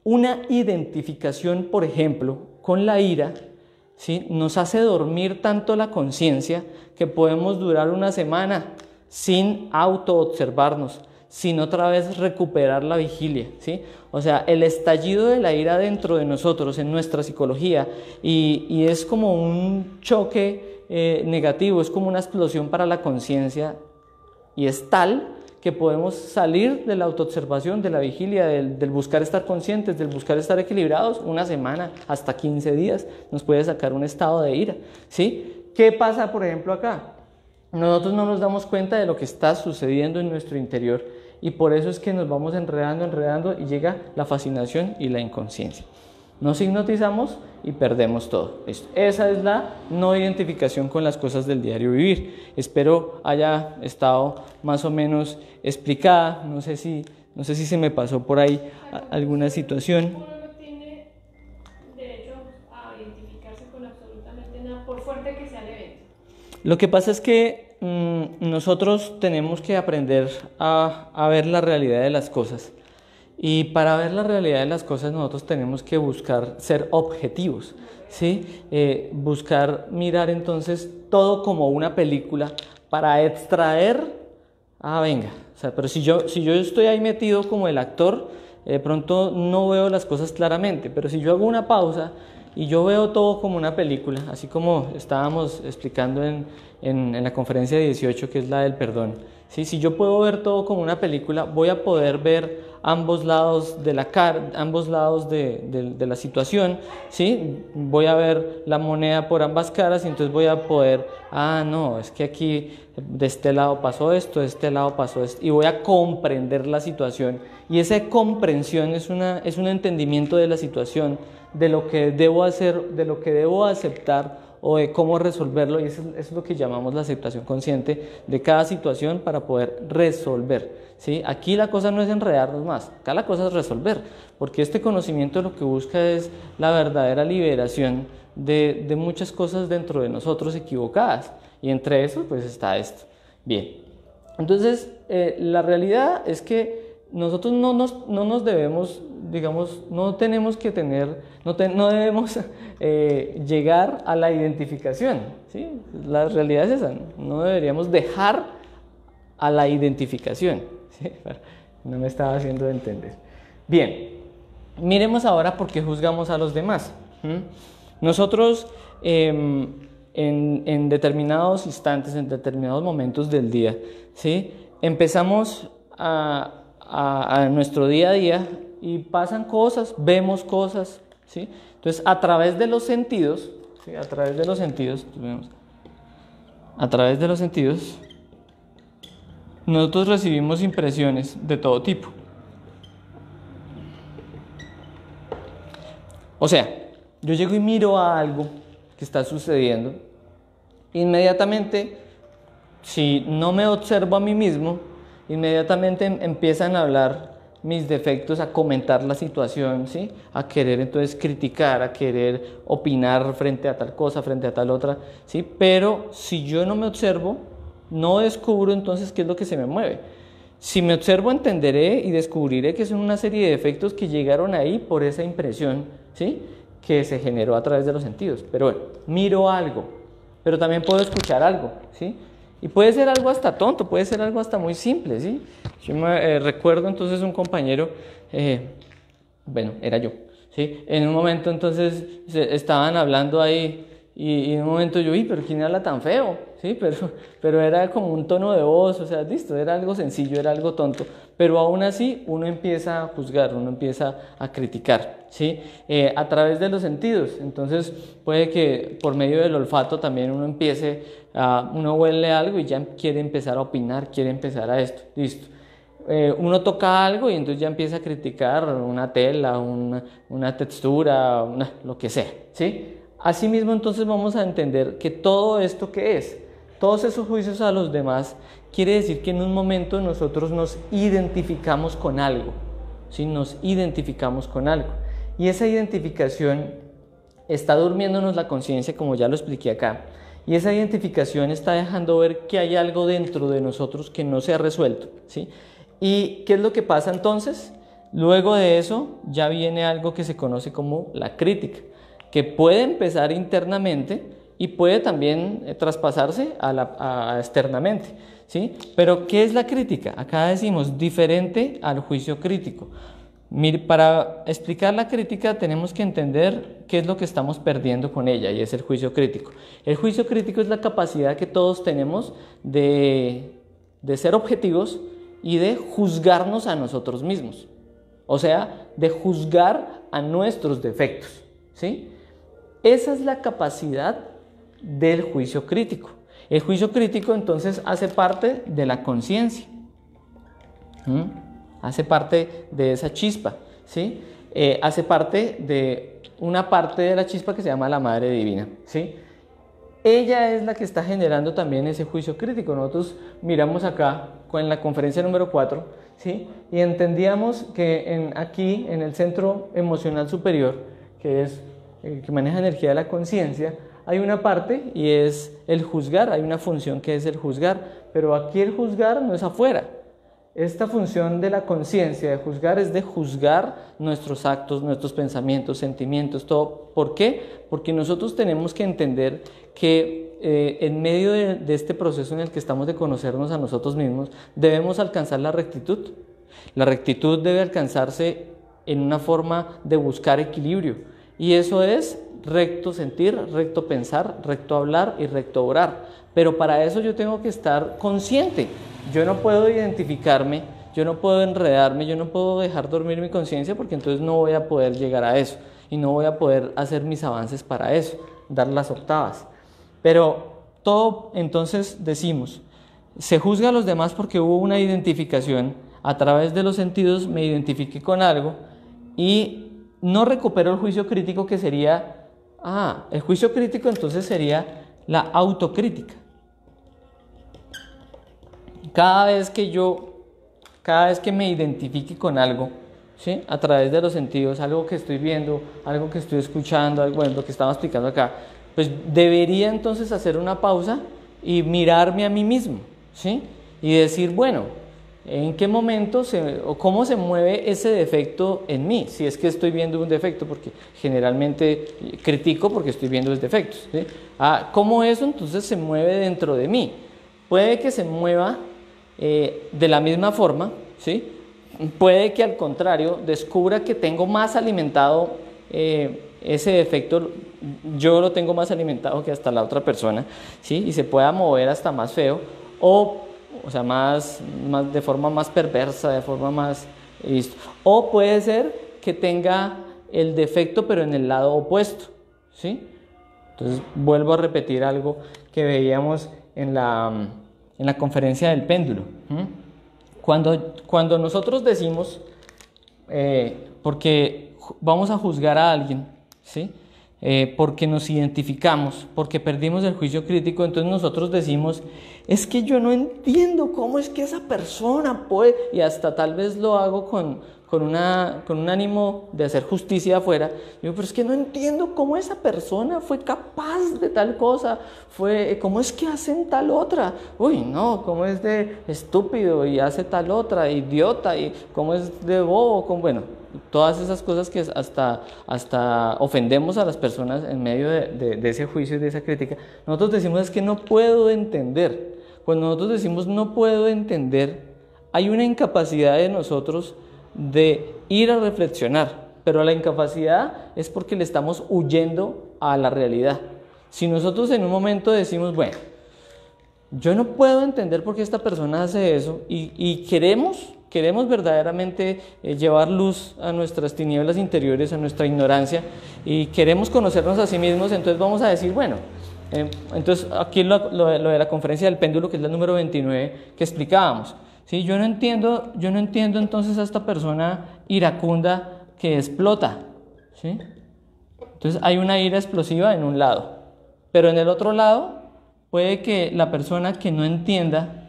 Una identificación, por ejemplo, con la ira, ¿sí? Nos hace dormir tanto la conciencia que podemos durar una semana sin autoobservarnos, sin otra vez recuperar la vigilia, ¿sí? O sea, el estallido de la ira dentro de nosotros, en nuestra psicología, y es como un choque negativo, es como una explosión para la conciencia, y es tal que podemos salir de la autoobservación, de la vigilia, del buscar estar conscientes, del buscar estar equilibrados, una semana, hasta 15 días, nos puede sacar un estado de ira, ¿sí? ¿Qué pasa, por ejemplo, acá? Nosotros no nos damos cuenta de lo que está sucediendo en nuestro interior, y por eso es que nos vamos enredando, y llega la fascinación y la inconsciencia. Nos hipnotizamos y perdemos todo. Esa es la no identificación con las cosas del diario vivir. Espero haya estado más o menos explicada. No sé si se me pasó por ahí alguna situación. Uno no tiene derecho a identificarse con absolutamente nada, por fuerte que sea el evento. Lo que pasa es que nosotros tenemos que aprender a ver la realidad de las cosas. Y para ver la realidad de las cosas nosotros tenemos que buscar ser objetivos, ¿sí? Buscar mirar entonces todo como una película para extraer, venga, o sea, pero si yo estoy ahí metido como el actor, de pronto no veo las cosas claramente, pero si yo hago una pausa y yo veo todo como una película, así como estábamos explicando en la conferencia 18, que es la del perdón, ¿sí? Si yo puedo ver todo como una película, voy a poder ver ambos lados de la cara, ambos lados de la situación, ¿sí? Voy a ver la moneda por ambas caras y entonces voy a poder, no, es que aquí de este lado pasó esto, de este lado pasó esto, y voy a comprender la situación. Y esa comprensión es un entendimiento de la situación, de lo que debo hacer, de lo que debo aceptar o de cómo resolverlo, y eso es lo que llamamos la aceptación consciente de cada situación para poder resolver, ¿sí? Aquí la cosa no es enredarnos más, acá la cosa es resolver, porque este conocimiento lo que busca es la verdadera liberación de muchas cosas dentro de nosotros equivocadas, y entre eso pues está esto. Bien, entonces la realidad es que nosotros no nos debemos, digamos, no tenemos que tener, no debemos llegar a la identificación, ¿sí? La realidad es esa, no deberíamos dejar a la identificación, ¿sí? No me estaba haciendo entender. Bien, miremos ahora por qué juzgamos a los demás. Nosotros en determinados instantes, en determinados momentos del día, ¿sí? Empezamos a nuestro día a día y pasan cosas, vemos cosas, ¿sí? Entonces, a través de los sentidos, ¿sí? A través de los sentidos, nosotros recibimos impresiones de todo tipo. O sea, yo llego y miro a algo que está sucediendo, inmediatamente, si no me observo a mí mismo, inmediatamente empiezan a hablar mis defectos, a comentar la situación, ¿sí? A querer entonces criticar, a querer opinar frente a tal cosa, frente a tal otra, ¿sí? Pero si yo no me observo, no descubro entonces qué es lo que se me mueve. Si me observo, entenderé y descubriré que son una serie de defectos que llegaron ahí por esa impresión, ¿sí? Que se generó a través de los sentidos. Pero bueno, miro algo, pero también puedo escuchar algo, ¿sí? Y puede ser algo hasta tonto, puede ser algo hasta muy simple, ¿sí? Yo me recuerdo entonces un compañero, era yo, ¿sí? En un momento entonces estaban hablando ahí y en un momento yo, pero ¿quién habla tan feo? ¿Sí? Pero era como un tono de voz, o sea, listo, era algo sencillo, era algo tonto, pero aún así uno empieza a juzgar, uno empieza a criticar, ¿sí? A través de los sentidos. Entonces puede que por medio del olfato también uno uno huele algo y ya quiere empezar a opinar, quiere empezar a esto, listo. Uno toca algo y entonces ya empieza a criticar una tela, una textura, lo que sea, ¿sí? Asimismo, entonces vamos a entender que todo esto que es, todos esos juicios a los demás, quiere decir que en un momento nosotros nos identificamos con algo, ¿sí? Nos identificamos con algo. Y esa identificación está durmiéndonos la conciencia, como ya lo expliqué acá. Y esa identificación está dejando ver que hay algo dentro de nosotros que no se ha resuelto, ¿sí? ¿Y qué es lo que pasa entonces? Luego de eso ya viene algo que se conoce como la crítica, que puede empezar internamente y puede también traspasarse a externamente, ¿sí? Pero ¿qué es la crítica? Acá decimos diferente al juicio crítico. Para explicar la crítica tenemos que entender qué es lo que estamos perdiendo con ella, y es el juicio crítico. El juicio crítico es la capacidad que todos tenemos de ser objetivos y de juzgarnos a nosotros mismos, o sea, de juzgar a nuestros defectos, ¿sí? Esa es la capacidad del juicio crítico. El juicio crítico entonces hace parte de la conciencia, hace parte de esa chispa, ¿sí? Hace parte de una parte de la chispa que se llama la Madre Divina, ¿sí? Ella es la que está generando también ese juicio crítico. Nosotros miramos acá en la conferencia número 4, ¿sí? Y entendíamos que aquí en el centro emocional superior, que es el que maneja energía de la conciencia, hay una parte y es el juzgar, hay una función que es el juzgar, pero aquí el juzgar no es afuera. Esta función de la conciencia, de juzgar, es de juzgar nuestros actos, nuestros pensamientos, sentimientos, todo. ¿Por qué? Porque nosotros tenemos que entender que en medio de este proceso en el que estamos de conocernos a nosotros mismos, debemos alcanzar la rectitud. La rectitud debe alcanzarse en una forma de buscar equilibrio. Y eso es recto sentir, recto pensar, recto hablar y recto obrar. Pero para eso yo tengo que estar consciente. Yo no puedo identificarme, yo no puedo enredarme, yo no puedo dejar dormir mi conciencia porque entonces no voy a poder llegar a eso y no voy a poder hacer mis avances para eso, dar las octavas. Pero todo entonces decimos, se juzga a los demás porque hubo una identificación, a través de los sentidos me identifiqué con algo y no recupero el juicio crítico que sería, el juicio crítico entonces sería la autocrítica. Cada vez que me identifique con algo, ¿sí? A través de los sentidos, algo que estoy viendo, algo que estoy escuchando, algo, bueno, lo que estaba explicando acá, pues debería entonces hacer una pausa y mirarme a mí mismo, ¿sí? Y decir, bueno, ¿en qué momento o cómo se mueve ese defecto en mí? Si es que estoy viendo un defecto, porque generalmente critico porque estoy viendo los defectos, ¿sí? ¿Cómo eso entonces se mueve dentro de mí? Puede que se mueva de la misma forma, ¿sí? Puede que al contrario descubra que tengo más alimentado ese defecto, yo lo tengo más alimentado que hasta la otra persona, ¿sí? Y se pueda mover hasta más feo o sea, más de forma más perversa, de forma más... O puede ser que tenga el defecto pero en el lado opuesto, ¿sí? Entonces vuelvo a repetir algo que veíamos en la conferencia del péndulo. Cuando nosotros decimos, porque vamos a juzgar a alguien, ¿sí? Porque nos identificamos, porque perdimos el juicio crítico, entonces nosotros decimos, es que yo no entiendo cómo es que esa persona puede, y hasta tal vez lo hago con un ánimo de hacer justicia afuera, digo, pero es que no entiendo cómo esa persona fue capaz de tal cosa, cómo es que hacen tal otra, uy no, cómo es de estúpido y hace tal otra, idiota, y cómo es de bobo, bueno, todas esas cosas que hasta ofendemos a las personas en medio de ese juicio y de esa crítica. Nosotros decimos es que no puedo entender. Cuando nosotros decimos no puedo entender, hay una incapacidad de nosotros de ir a reflexionar, pero la incapacidad es porque le estamos huyendo a la realidad. Si nosotros en un momento decimos, bueno, yo no puedo entender por qué esta persona hace eso y queremos verdaderamente llevar luz a nuestras tinieblas interiores, a nuestra ignorancia, y queremos conocernos a sí mismos, entonces vamos a decir, bueno, entonces aquí lo de la conferencia del péndulo, que es la número 29, que explicábamos, ¿sí? Yo no entiendo entonces a esta persona iracunda que explota, ¿sí? Entonces hay una ira explosiva en un lado, pero en el otro lado puede que la persona que no entienda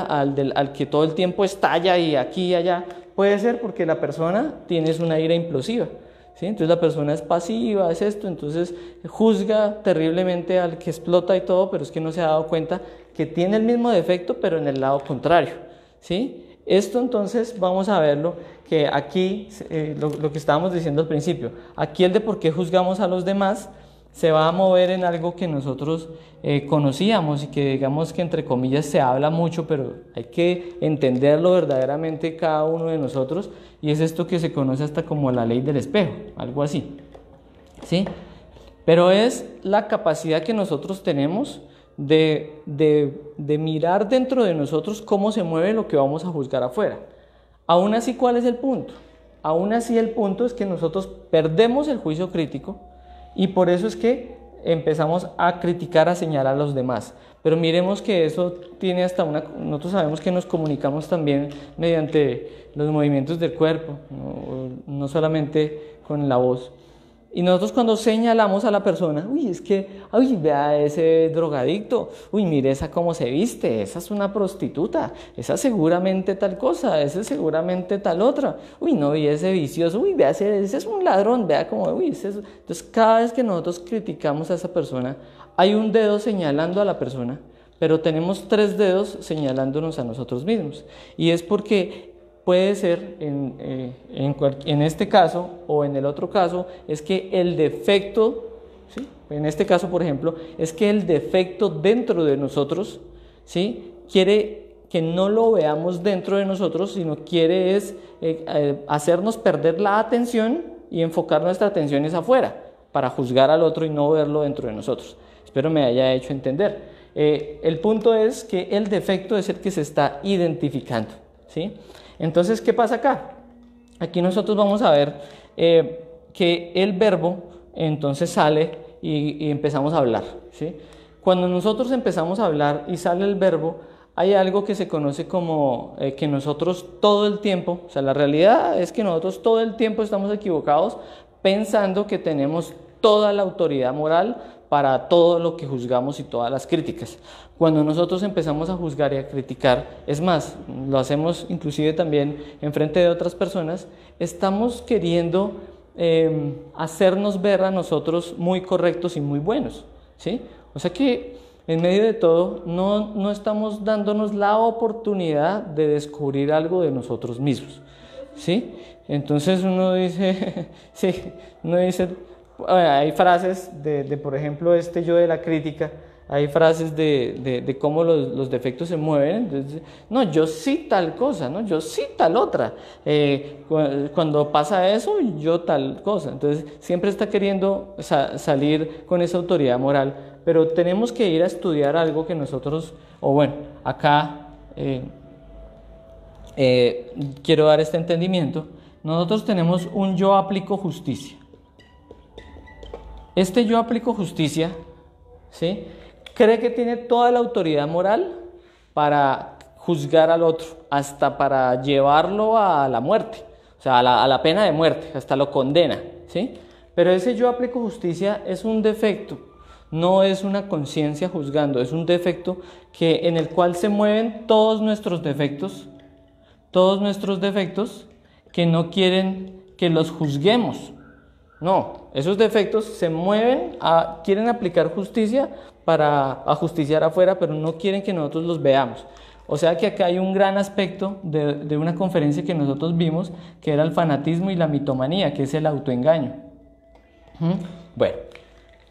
al que todo el tiempo estalla y aquí y allá, puede ser porque la persona tiene una ira implosiva, ¿sí? Entonces la persona es pasiva, es esto, entonces juzga terriblemente al que explota y todo, pero es que no se ha dado cuenta que tiene el mismo defecto, pero en el lado contrario, ¿sí? Esto entonces vamos a verlo, que aquí, lo que estábamos diciendo al principio, aquí el de por qué juzgamos a los demás se va a mover en algo que nosotros conocíamos y que digamos que entre comillas se habla mucho, pero hay que entenderlo verdaderamente cada uno de nosotros, y es esto que se conoce hasta como la ley del espejo, algo así, ¿sí? Pero es la capacidad que nosotros tenemos de mirar dentro de nosotros cómo se mueve lo que vamos a juzgar afuera. Aún así, ¿cuál es el punto? Aún así el punto es que nosotros perdemos el juicio crítico, y por eso es que empezamos a criticar, a señalar a los demás. Pero miremos que eso tiene nosotros sabemos que nos comunicamos también mediante los movimientos del cuerpo, no solamente con la voz. Y nosotros cuando señalamos a la persona, uy, es que, uy, vea ese drogadicto, uy, mire esa cómo se viste, esa es una prostituta, esa seguramente tal cosa, ese seguramente tal otra, uy, no, y ese vicioso, uy, vea, ese es un ladrón, vea cómo, uy, ese es... Entonces, cada vez que nosotros criticamos a esa persona, hay un dedo señalando a la persona, pero tenemos 3 dedos señalándonos a nosotros mismos. Y es porque puede ser, en este caso o en el otro caso, es que el defecto, ¿sí? En este caso, por ejemplo, es que el defecto dentro de nosotros, ¿sí? Quiere que no lo veamos dentro de nosotros, sino quiere hacernos perder la atención y enfocar nuestra atención afuera, para juzgar al otro y no verlo dentro de nosotros. Espero me haya hecho entender. El punto es que el defecto es el que se está identificando, ¿sí? Entonces, ¿qué pasa acá? Aquí nosotros vamos a ver que el verbo entonces sale y empezamos a hablar, ¿sí? Cuando nosotros empezamos a hablar y sale el verbo, hay algo que se conoce como que nosotros todo el tiempo, o sea, la realidad es que nosotros todo el tiempo estamos equivocados pensando que tenemos toda la autoridad moral para todo lo que juzgamos y todas las críticas. Cuando nosotros empezamos a juzgar y a criticar, es más, lo hacemos inclusive también en frente de otras personas, estamos queriendo hacernos ver a nosotros muy correctos y muy buenos, ¿sí? O sea que en medio de todo no estamos dándonos la oportunidad de descubrir algo de nosotros mismos, ¿sí? Entonces uno dice, sí, uno dice, hay frases de por ejemplo, yo de la crítica, hay frases de cómo los defectos se mueven. Entonces, no, yo sí tal cosa, no, yo sí tal otra. Cuando pasa eso, yo tal cosa. Entonces, siempre está queriendo salir con esa autoridad moral. Pero tenemos que ir a estudiar algo que nosotros, o bueno, acá quiero dar este entendimiento. Nosotros tenemos un yo aplico justicia. Este yo aplico justicia, ¿sí? Cree que tiene toda la autoridad moral para juzgar al otro, hasta para llevarlo a la muerte, o sea, a la pena de muerte, hasta lo condena, ¿sí? Pero ese yo aplico justicia es un defecto, no es una conciencia juzgando, es un defecto en el cual se mueven todos nuestros defectos que no quieren que los juzguemos. No, esos defectos se mueven, quieren aplicar justicia para ajusticiar afuera, pero no quieren que nosotros los veamos. O sea que acá hay un gran aspecto de una conferencia que nosotros vimos, que era el fanatismo y la mitomanía, que es el autoengaño. Bueno,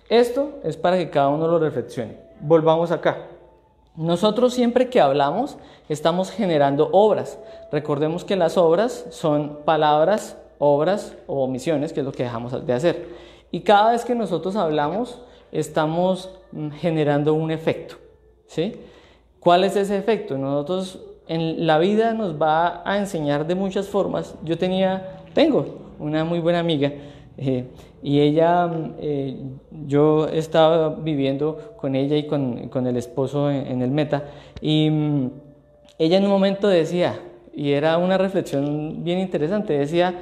esto es para que cada uno lo reflexione. Volvamos acá. Nosotros siempre que hablamos estamos generando obras. Recordemos que las obras son palabras, obras o omisiones, que es lo que dejamos de hacer. Y cada vez que nosotros hablamos, estamos generando un efecto, ¿sí? ¿Cuál es ese efecto? Nosotros en la vida nos va a enseñar de muchas formas. Tengo una muy buena amiga y ella, yo estaba viviendo con ella y con el esposo en el Meta, y ella en un momento decía, y era una reflexión bien interesante, decía,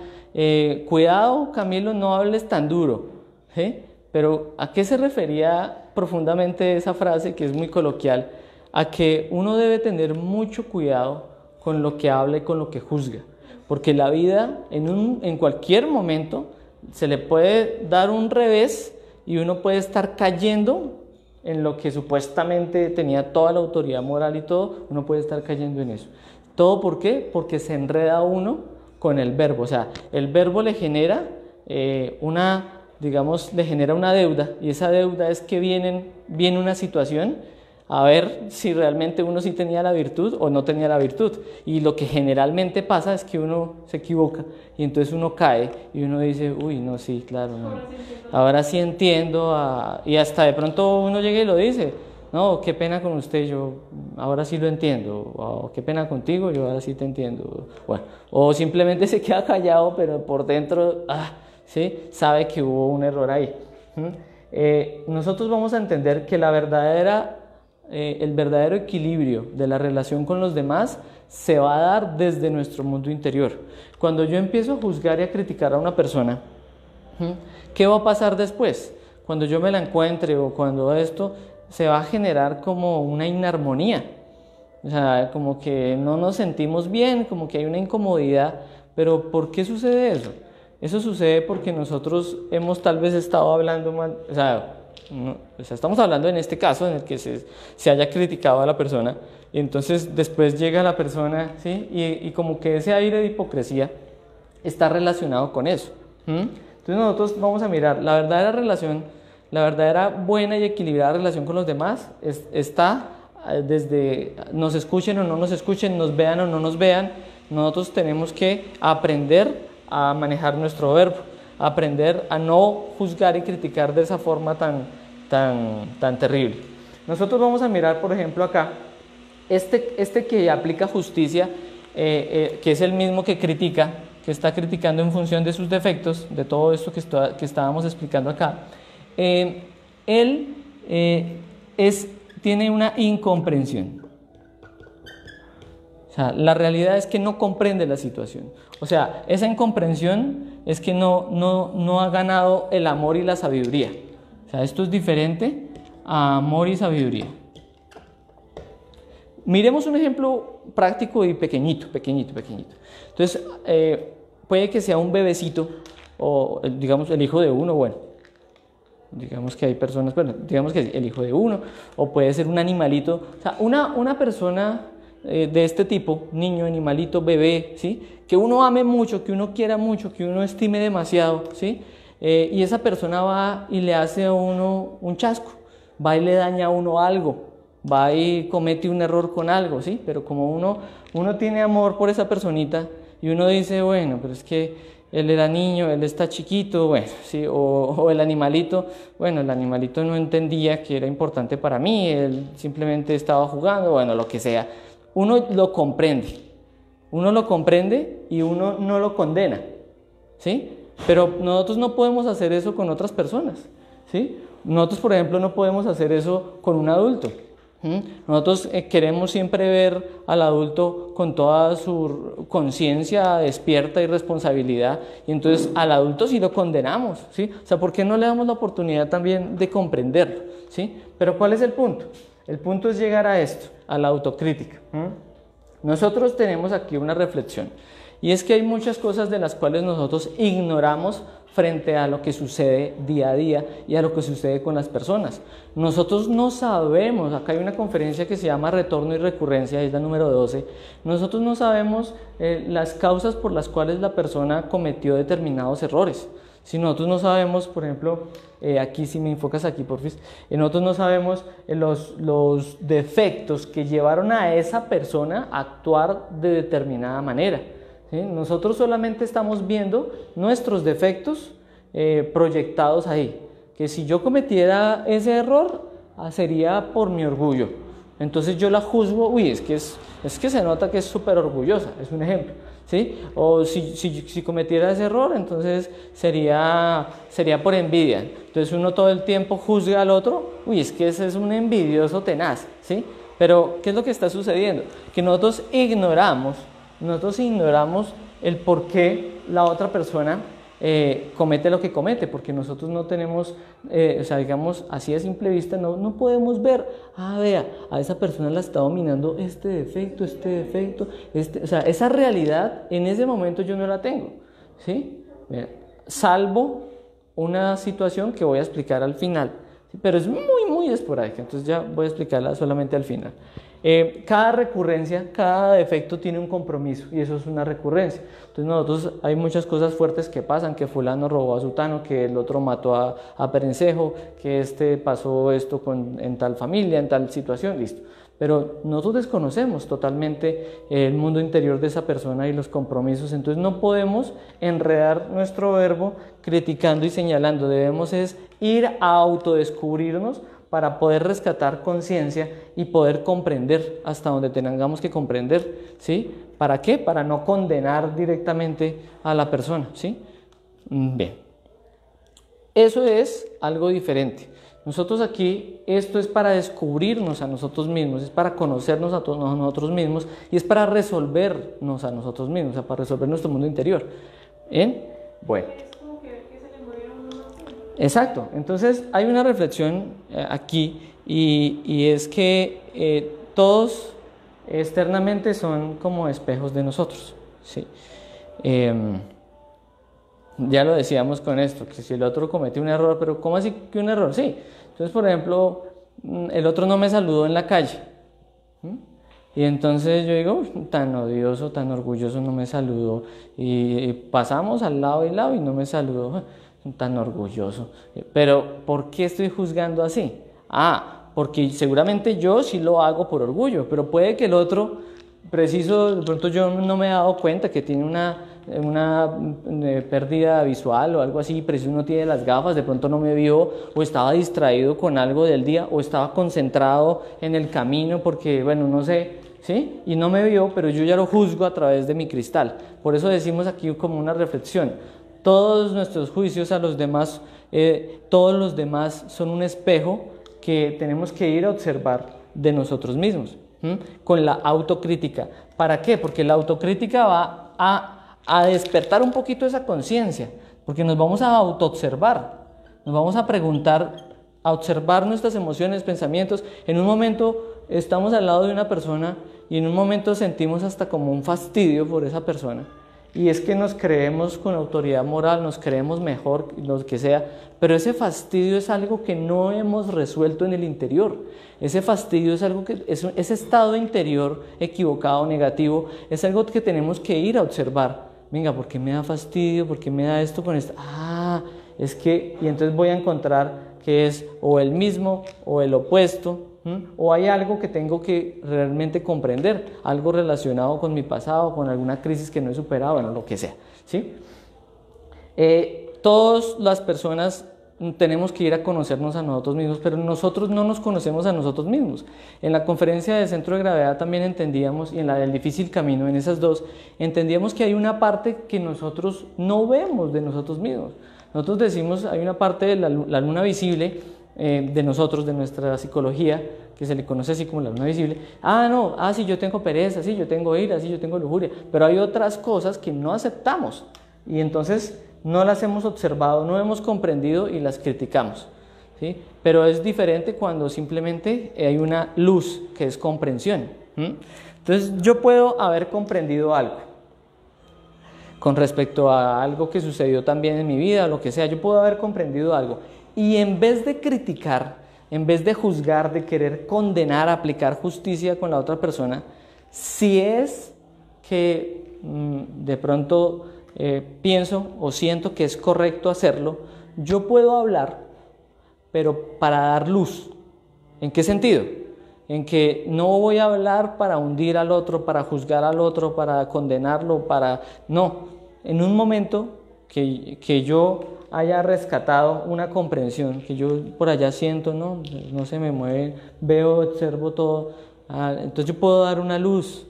cuidado Camilo, no hables tan duro, ¿sí? Pero ¿a qué se refería profundamente esa frase, que es muy coloquial? A que uno debe tener mucho cuidado con lo que habla y con lo que juzga, porque la vida en cualquier momento se le puede dar un revés y uno puede estar cayendo en lo que supuestamente tenía toda la autoridad moral y todo, uno puede estar cayendo en eso. ¿Todo por qué? Porque se enreda uno con el verbo, o sea, el verbo le genera le genera una deuda, y esa deuda es que viene una situación a ver si realmente uno sí tenía la virtud o no tenía la virtud. Y lo que generalmente pasa es que uno se equivoca y entonces uno cae y uno dice, uy, no, sí, claro, no. Ahora sí entiendo, y hasta de pronto uno llega y lo dice, no, qué pena con usted, yo ahora sí lo entiendo, o qué pena contigo, yo ahora sí te entiendo. Bueno, o simplemente se queda callado, pero por dentro, ¿sí? Sabe que hubo un error ahí. Nosotros vamos a entender que el verdadero equilibrio de la relación con los demás se va a dar desde nuestro mundo interior. Cuando yo empiezo a juzgar y a criticar a una persona, ¿Mm? ¿Qué va a pasar después? Cuando yo me la encuentre o cuando esto, se va a generar como una inarmonía. O sea, como que no nos sentimos bien, como que hay una incomodidad. Pero ¿por qué sucede eso? Eso sucede porque nosotros hemos tal vez estado hablando mal, o sea, estamos hablando en este caso en el que se haya criticado a la persona y entonces después llega la persona, ¿sí? Y como que ese aire de hipocresía está relacionado con eso. Entonces nosotros vamos a mirar la verdadera relación, la verdadera buena y equilibrada relación con los demás está desde nos escuchen o no nos escuchen, nos vean o no nos vean, nosotros tenemos que aprender a manejar nuestro verbo, aprender a no juzgar y criticar de esa forma tan terrible. Nosotros vamos a mirar, por ejemplo, acá, este que aplica justicia, que es el mismo que critica, que está criticando en función de sus defectos, de todo esto que estábamos explicando acá, él tiene una incomprensión. O sea, la realidad es que no comprende la situación. O sea, esa incomprensión es que no ha ganado el amor y la sabiduría. O sea, esto es diferente a amor y sabiduría. Miremos un ejemplo práctico y pequeñito. Entonces, puede que sea un bebecito o, digamos, el hijo de uno, bueno. Digamos que hay personas, bueno, digamos que el hijo de uno, o puede ser un animalito. O sea, una persona de este tipo, niño, animalito, bebé, ¿sí? Que uno ame mucho, que uno quiera mucho, que uno estime demasiado, ¿sí? Y esa persona va y le hace a uno un chasco, va y le daña a uno algo, va y comete un error con algo, ¿sí? Pero como uno tiene amor por esa personita y uno dice, bueno, pero es que él era niño, él está chiquito, bueno, ¿sí? O el animalito, bueno, el animalito no entendía que era importante para mí, él simplemente estaba jugando, bueno, lo que sea. Uno lo comprende y uno no lo condena, ¿sí? Pero nosotros no podemos hacer eso con otras personas, ¿sí? Nosotros, por ejemplo, no podemos hacer eso con un adulto. Nosotros queremos siempre ver al adulto con toda su conciencia despierta y responsabilidad, y entonces al adulto sí lo condenamos, ¿sí? O sea, ¿por qué no le damos la oportunidad también de comprenderlo, ¿sí? Pero ¿cuál es el punto? El punto es llegar a esto, a la autocrítica. Nosotros tenemos aquí una reflexión, y es que hay muchas cosas de las cuales nosotros ignoramos frente a lo que sucede día a día y a lo que sucede con las personas. Nosotros no sabemos, acá hay una conferencia que se llama Retorno y Recurrencia, es la número 12, nosotros no sabemos las causas por las cuales la persona cometió determinados errores. Si nosotros no sabemos, por ejemplo, aquí si me enfocas aquí, porfis, nosotros no sabemos los defectos que llevaron a esa persona a actuar de determinada manera. ¿Sí? Nosotros solamente estamos viendo nuestros defectos proyectados ahí, que si yo cometiera ese error sería por mi orgullo, entonces yo la juzgo, uy, es que se nota que es súper orgullosa, es un ejemplo, ¿sí? O si cometiera ese error, entonces sería por envidia, entonces uno todo el tiempo juzga al otro, uy, es que ese es un envidioso tenaz, ¿sí? Pero ¿qué es lo que está sucediendo? Que nosotros ignoramos el por qué la otra persona comete lo que comete, porque nosotros no tenemos, o sea, digamos, así a simple vista, no podemos ver, vea, a esa persona la está dominando este defecto, o sea, esa realidad en ese momento yo no la tengo, ¿sí? Mira, salvo una situación que voy a explicar al final, ¿sí? Pero es muy esporádica, entonces ya voy a explicarla solamente al final. Cada recurrencia, cada defecto tiene un compromiso y eso es una recurrencia. Entonces nosotros hay muchas cosas fuertes que pasan, que fulano robó a sutano, que el otro mató a perencejo, que pasó esto en tal familia, en tal situación, listo. Pero nosotros desconocemos totalmente el mundo interior de esa persona y los compromisos, entonces no podemos enredar nuestro verbo criticando y señalando, debemos ir a autodescubrirnos para poder rescatar conciencia y poder comprender hasta donde tengamos que comprender, ¿sí? ¿Para qué? Para no condenar directamente a la persona, ¿sí? Bien. Eso es algo diferente. Nosotros aquí, esto es para descubrirnos a nosotros mismos, es para conocernos a nosotros mismos y es para resolvernos a nosotros mismos, o sea, para resolver nuestro mundo interior. ¿Bien? Bueno. Es como que se le murieron Exacto. Entonces hay una reflexión aquí y es que todos externamente son como espejos de nosotros. ¿Sí? Ya lo decíamos con esto, que si el otro comete un error, pero ¿cómo así que un error? Sí. Entonces, por ejemplo, el otro no me saludó en la calle. Y entonces yo digo, tan odioso, tan orgulloso, no me saludó. Y pasamos al lado y no me saludó, tan orgulloso. Pero ¿por qué estoy juzgando así? Porque seguramente yo sí lo hago por orgullo, pero puede que el otro, preciso, de pronto yo no me he dado cuenta que tiene una pérdida visual o algo así, preciso no tiene las gafas, de pronto no me vio, o estaba distraído con algo del día, o estaba concentrado en el camino porque, bueno, no sé, ¿sí? Y no me vio, pero yo ya lo juzgo a través de mi cristal. Por eso decimos aquí como una reflexión, todos nuestros juicios a los demás, todos los demás son un espejo que tenemos que ir a observar de nosotros mismos, con la autocrítica. ¿Para qué? Porque la autocrítica va a despertar un poquito esa conciencia, porque nos vamos a autoobservar, nos vamos a preguntar, a observar nuestras emociones, pensamientos. En un momento estamos al lado de una persona y en un momento sentimos hasta como un fastidio por esa persona. Y es que nos creemos con autoridad moral, nos creemos mejor, lo que sea, pero ese fastidio es algo que no hemos resuelto en el interior. Ese fastidio es algo que, ese estado interior equivocado, negativo, es algo que tenemos que ir a observar. Venga, ¿por qué me da fastidio? ¿Por qué me da esto con esto? Es que, y entonces voy a encontrar que es o el mismo o el opuesto, o hay algo que tengo que realmente comprender, algo relacionado con mi pasado, con alguna crisis que no he superado, bueno, lo que sea, ¿sí? Todas las personas tenemos que ir a conocernos a nosotros mismos, pero nosotros no nos conocemos a nosotros mismos. En la conferencia del centro de gravedad también entendíamos, y en la del difícil camino, en esas dos, entendíamos que hay una parte que nosotros no vemos de nosotros mismos. Nosotros decimos, hay una parte de la luna visible de nosotros, de nuestra psicología, que se le conoce así como la luna visible. Sí, yo tengo pereza, sí, yo tengo ira, sí, yo tengo lujuria, pero hay otras cosas que no aceptamos y entonces no las hemos observado, no hemos comprendido y las criticamos, ¿sí? Pero es diferente cuando simplemente hay una luz que es comprensión. Entonces yo puedo haber comprendido algo con respecto a algo que sucedió también en mi vida, lo que sea, yo puedo haber comprendido algo y en vez de criticar, en vez de juzgar, de querer condenar, aplicar justicia con la otra persona, si es que de pronto pienso o siento que es correcto hacerlo, yo puedo hablar, pero para dar luz. ¿En qué sentido? En que no voy a hablar para hundir al otro, para juzgar al otro, para condenarlo, No, en un momento que yo haya rescatado una comprensión, que yo por allá siento, no se me mueve, veo, observo todo, entonces yo puedo dar una luz,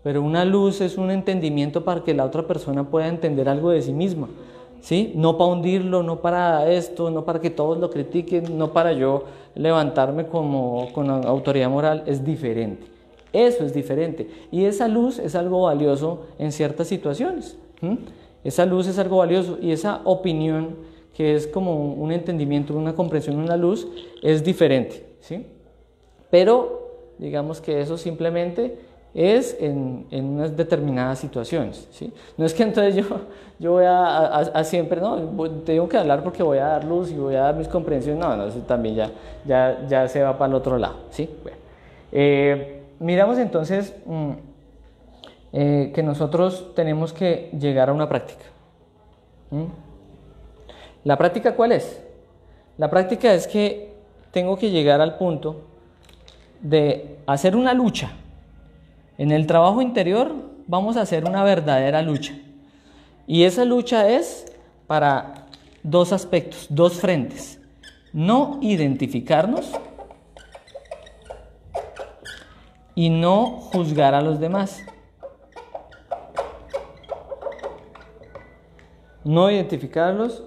pero una luz es un entendimiento para que la otra persona pueda entender algo de sí misma, ¿sí? No para hundirlo, no para esto, no para que todos lo critiquen, no para yo levantarme con autoridad moral, es diferente. Eso es diferente. Y esa luz es algo valioso en ciertas situaciones. Esa luz es algo valioso y esa opinión, que es como un entendimiento, una comprensión, una luz, es diferente, ¿sí? Pero digamos que eso simplemente es en unas determinadas situaciones, ¿sí? No es que entonces yo voy a siempre, tengo que hablar porque voy a dar luz y voy a dar mis comprensiones, no, eso también ya se va para el otro lado, ¿sí? Bueno, miramos entonces que nosotros tenemos que llegar a una práctica. ¿La práctica cuál es? La práctica es que tengo que llegar al punto de hacer una lucha. En el trabajo interior vamos a hacer una verdadera lucha. Y esa lucha es para dos aspectos, dos frentes. No identificarnos y no juzgar a los demás. No identificarnos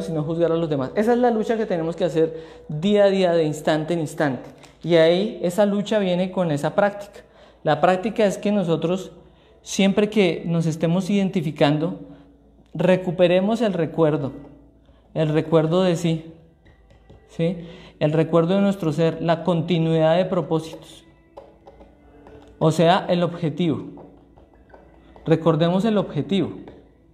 y no juzgar a los demás. Esa es la lucha que tenemos que hacer día a día, de instante en instante. Y ahí esa lucha viene con esa práctica. La práctica es que nosotros, siempre que nos estemos identificando, recuperemos el recuerdo el recuerdo de sí, ¿sí? El recuerdo de nuestro ser, la continuidad de propósitos, o sea, el objetivo. Recordemos el objetivo,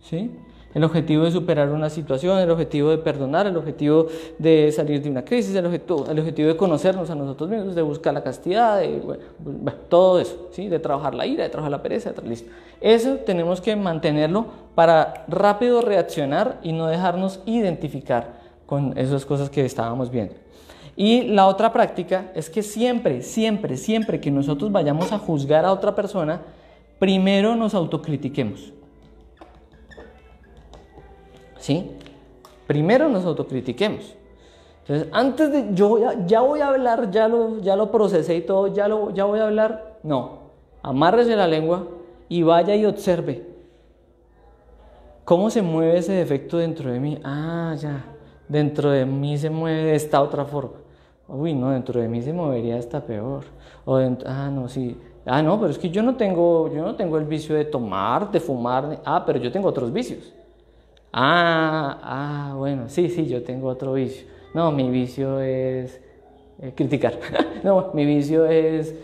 ¿sí? El objetivo de superar una situación, el objetivo de perdonar, el objetivo de salir de una crisis, el objetivo de conocernos a nosotros mismos, de buscar la castidad, todo eso, ¿sí? De trabajar la ira, de trabajar la pereza, listo. Eso tenemos que mantenerlo para rápido reaccionar y no dejarnos identificar con esas cosas que estábamos viendo. Y la otra práctica es que siempre que nosotros vayamos a juzgar a otra persona, primero nos autocritiquemos. ¿Sí? Primero nos autocritiquemos. Entonces, antes de ya voy a hablar, ya lo procesé y todo, ya voy a hablar, no. Amárrese la lengua y vaya y observe cómo se mueve ese defecto dentro de mí. Ya, dentro de mí se mueve de esta otra forma. Uy, no, dentro de mí se movería hasta peor. No, sí. No, pero es que yo no tengo el vicio de tomar, de fumar. Pero yo tengo otros vicios. Bueno, sí, yo tengo otro vicio. No, mi vicio es criticar. No, mi vicio es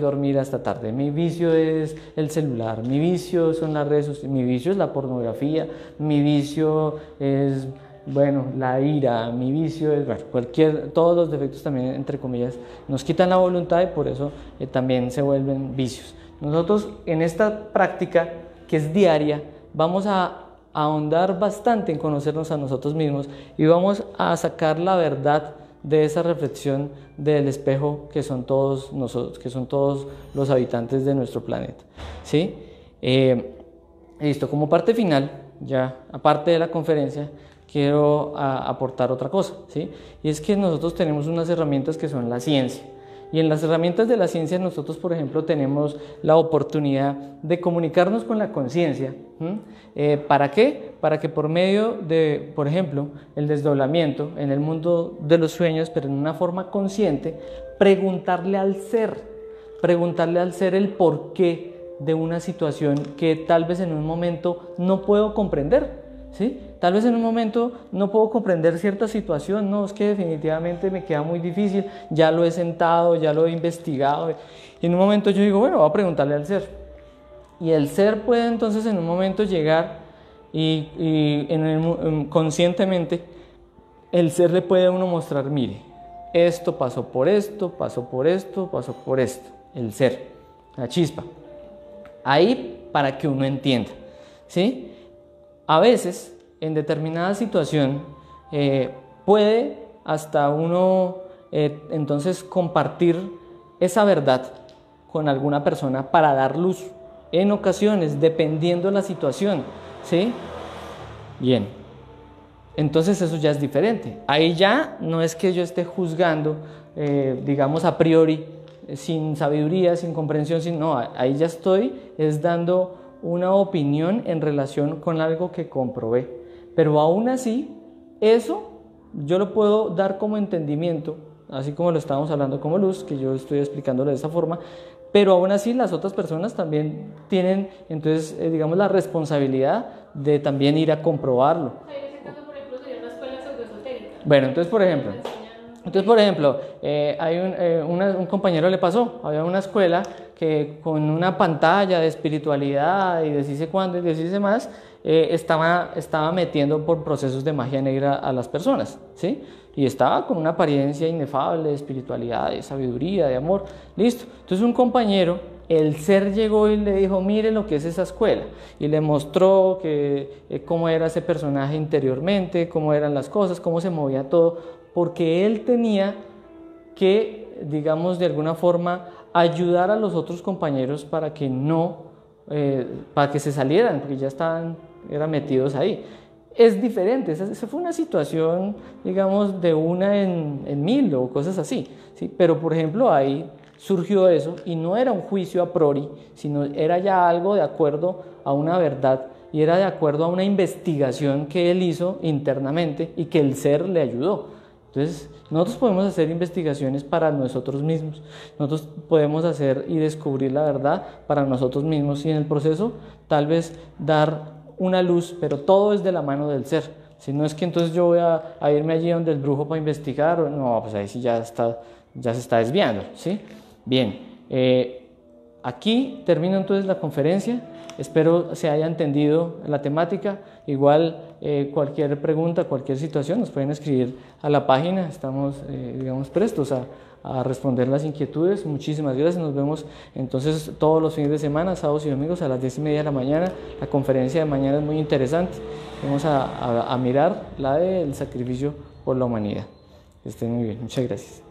dormir hasta tarde. Mi vicio es el celular. Mi vicio son las redes sociales. Mi vicio es la pornografía. Mi vicio es, la ira. Mi vicio es, todos los defectos también, entre comillas, nos quitan la voluntad y por eso también se vuelven vicios. Nosotros en esta práctica, que es diaria, vamos a ahondar bastante en conocernos a nosotros mismos y vamos a sacar la verdad de esa reflexión del espejo que son todos nosotros, que son todos los habitantes de nuestro planeta, ¿sí? Listo, como parte final, ya aparte de la conferencia, quiero aportar otra cosa, ¿sí? Y es que nosotros tenemos unas herramientas que son la ciencia. Y en las herramientas de la ciencia nosotros, por ejemplo, tenemos la oportunidad de comunicarnos con la conciencia. ¿Para qué? Para que por medio de, por ejemplo, el desdoblamiento en el mundo de los sueños, pero en una forma consciente, preguntarle al ser el porqué de una situación que tal vez en un momento no puedo comprender, ¿sí? Tal vez en un momento no puedo comprender cierta situación, no, es que definitivamente me queda muy difícil, ya lo he sentado, ya lo he investigado, y en un momento yo digo, voy a preguntarle al ser. Y el ser puede entonces en un momento llegar y conscientemente el ser le puede a uno mostrar, mire, esto pasó por esto, pasó por esto, pasó por esto, el ser, la chispa. Ahí para que uno entienda, ¿sí? A veces, en determinada situación, puede hasta uno entonces compartir esa verdad con alguna persona para dar luz. En ocasiones, dependiendo de la situación, ¿sí? Bien. Entonces eso ya es diferente. Ahí ya no es que yo esté juzgando, digamos a priori, sin sabiduría, sin comprensión, no, ahí ya estoy dando una opinión en relación con algo que comprobé. Pero aún así, eso yo lo puedo dar como entendimiento, así como lo estábamos hablando como luz, que yo estoy explicándolo de esa forma, pero aún así las otras personas también tienen, entonces, digamos, la responsabilidad de también ir a comprobarlo. En ese caso, por ejemplo, sería una escuela pseudoesotérica. Bueno, entonces, por ejemplo, hay un compañero le pasó, había una escuela que con una pantalla de espiritualidad y decirse cuándo y decirse más, estaba metiendo por procesos de magia negra a las personas, ¿sí? Y estaba con una apariencia inefable de espiritualidad, de sabiduría, de amor, listo. Entonces un compañero, el ser llegó y le dijo, mire lo que es esa escuela, y le mostró cómo era ese personaje interiormente, cómo eran las cosas, cómo se movía todo, porque él tenía que, digamos, de alguna forma ayudar a los otros compañeros para que para que se salieran, porque ya eran metidos ahí. Es diferente, esa fue una situación, digamos, de una en 1000 o cosas así, ¿sí? Pero, por ejemplo, ahí surgió eso y no era un juicio a priori, sino era ya algo de acuerdo a una verdad y era de acuerdo a una investigación que él hizo internamente y que el ser le ayudó. Entonces, nosotros podemos hacer investigaciones para nosotros mismos, nosotros podemos hacer y descubrir la verdad para nosotros mismos y en el proceso tal vez dar una luz, pero todo es de la mano del ser. Si no es que entonces yo voy a irme allí donde el brujo para investigar, no, pues ahí sí ya se está desviando, ¿sí? Bien, aquí termino entonces la conferencia. Espero se haya entendido la temática. Igual cualquier pregunta, cualquier situación nos pueden escribir a la página. Estamos digamos prestos a responder las inquietudes. Muchísimas gracias. Nos vemos entonces todos los fines de semana, sábados y domingos a las 10:30 de la mañana. La conferencia de mañana es muy interesante. Vamos a mirar la del sacrificio por la humanidad. Que estén muy bien. Muchas gracias.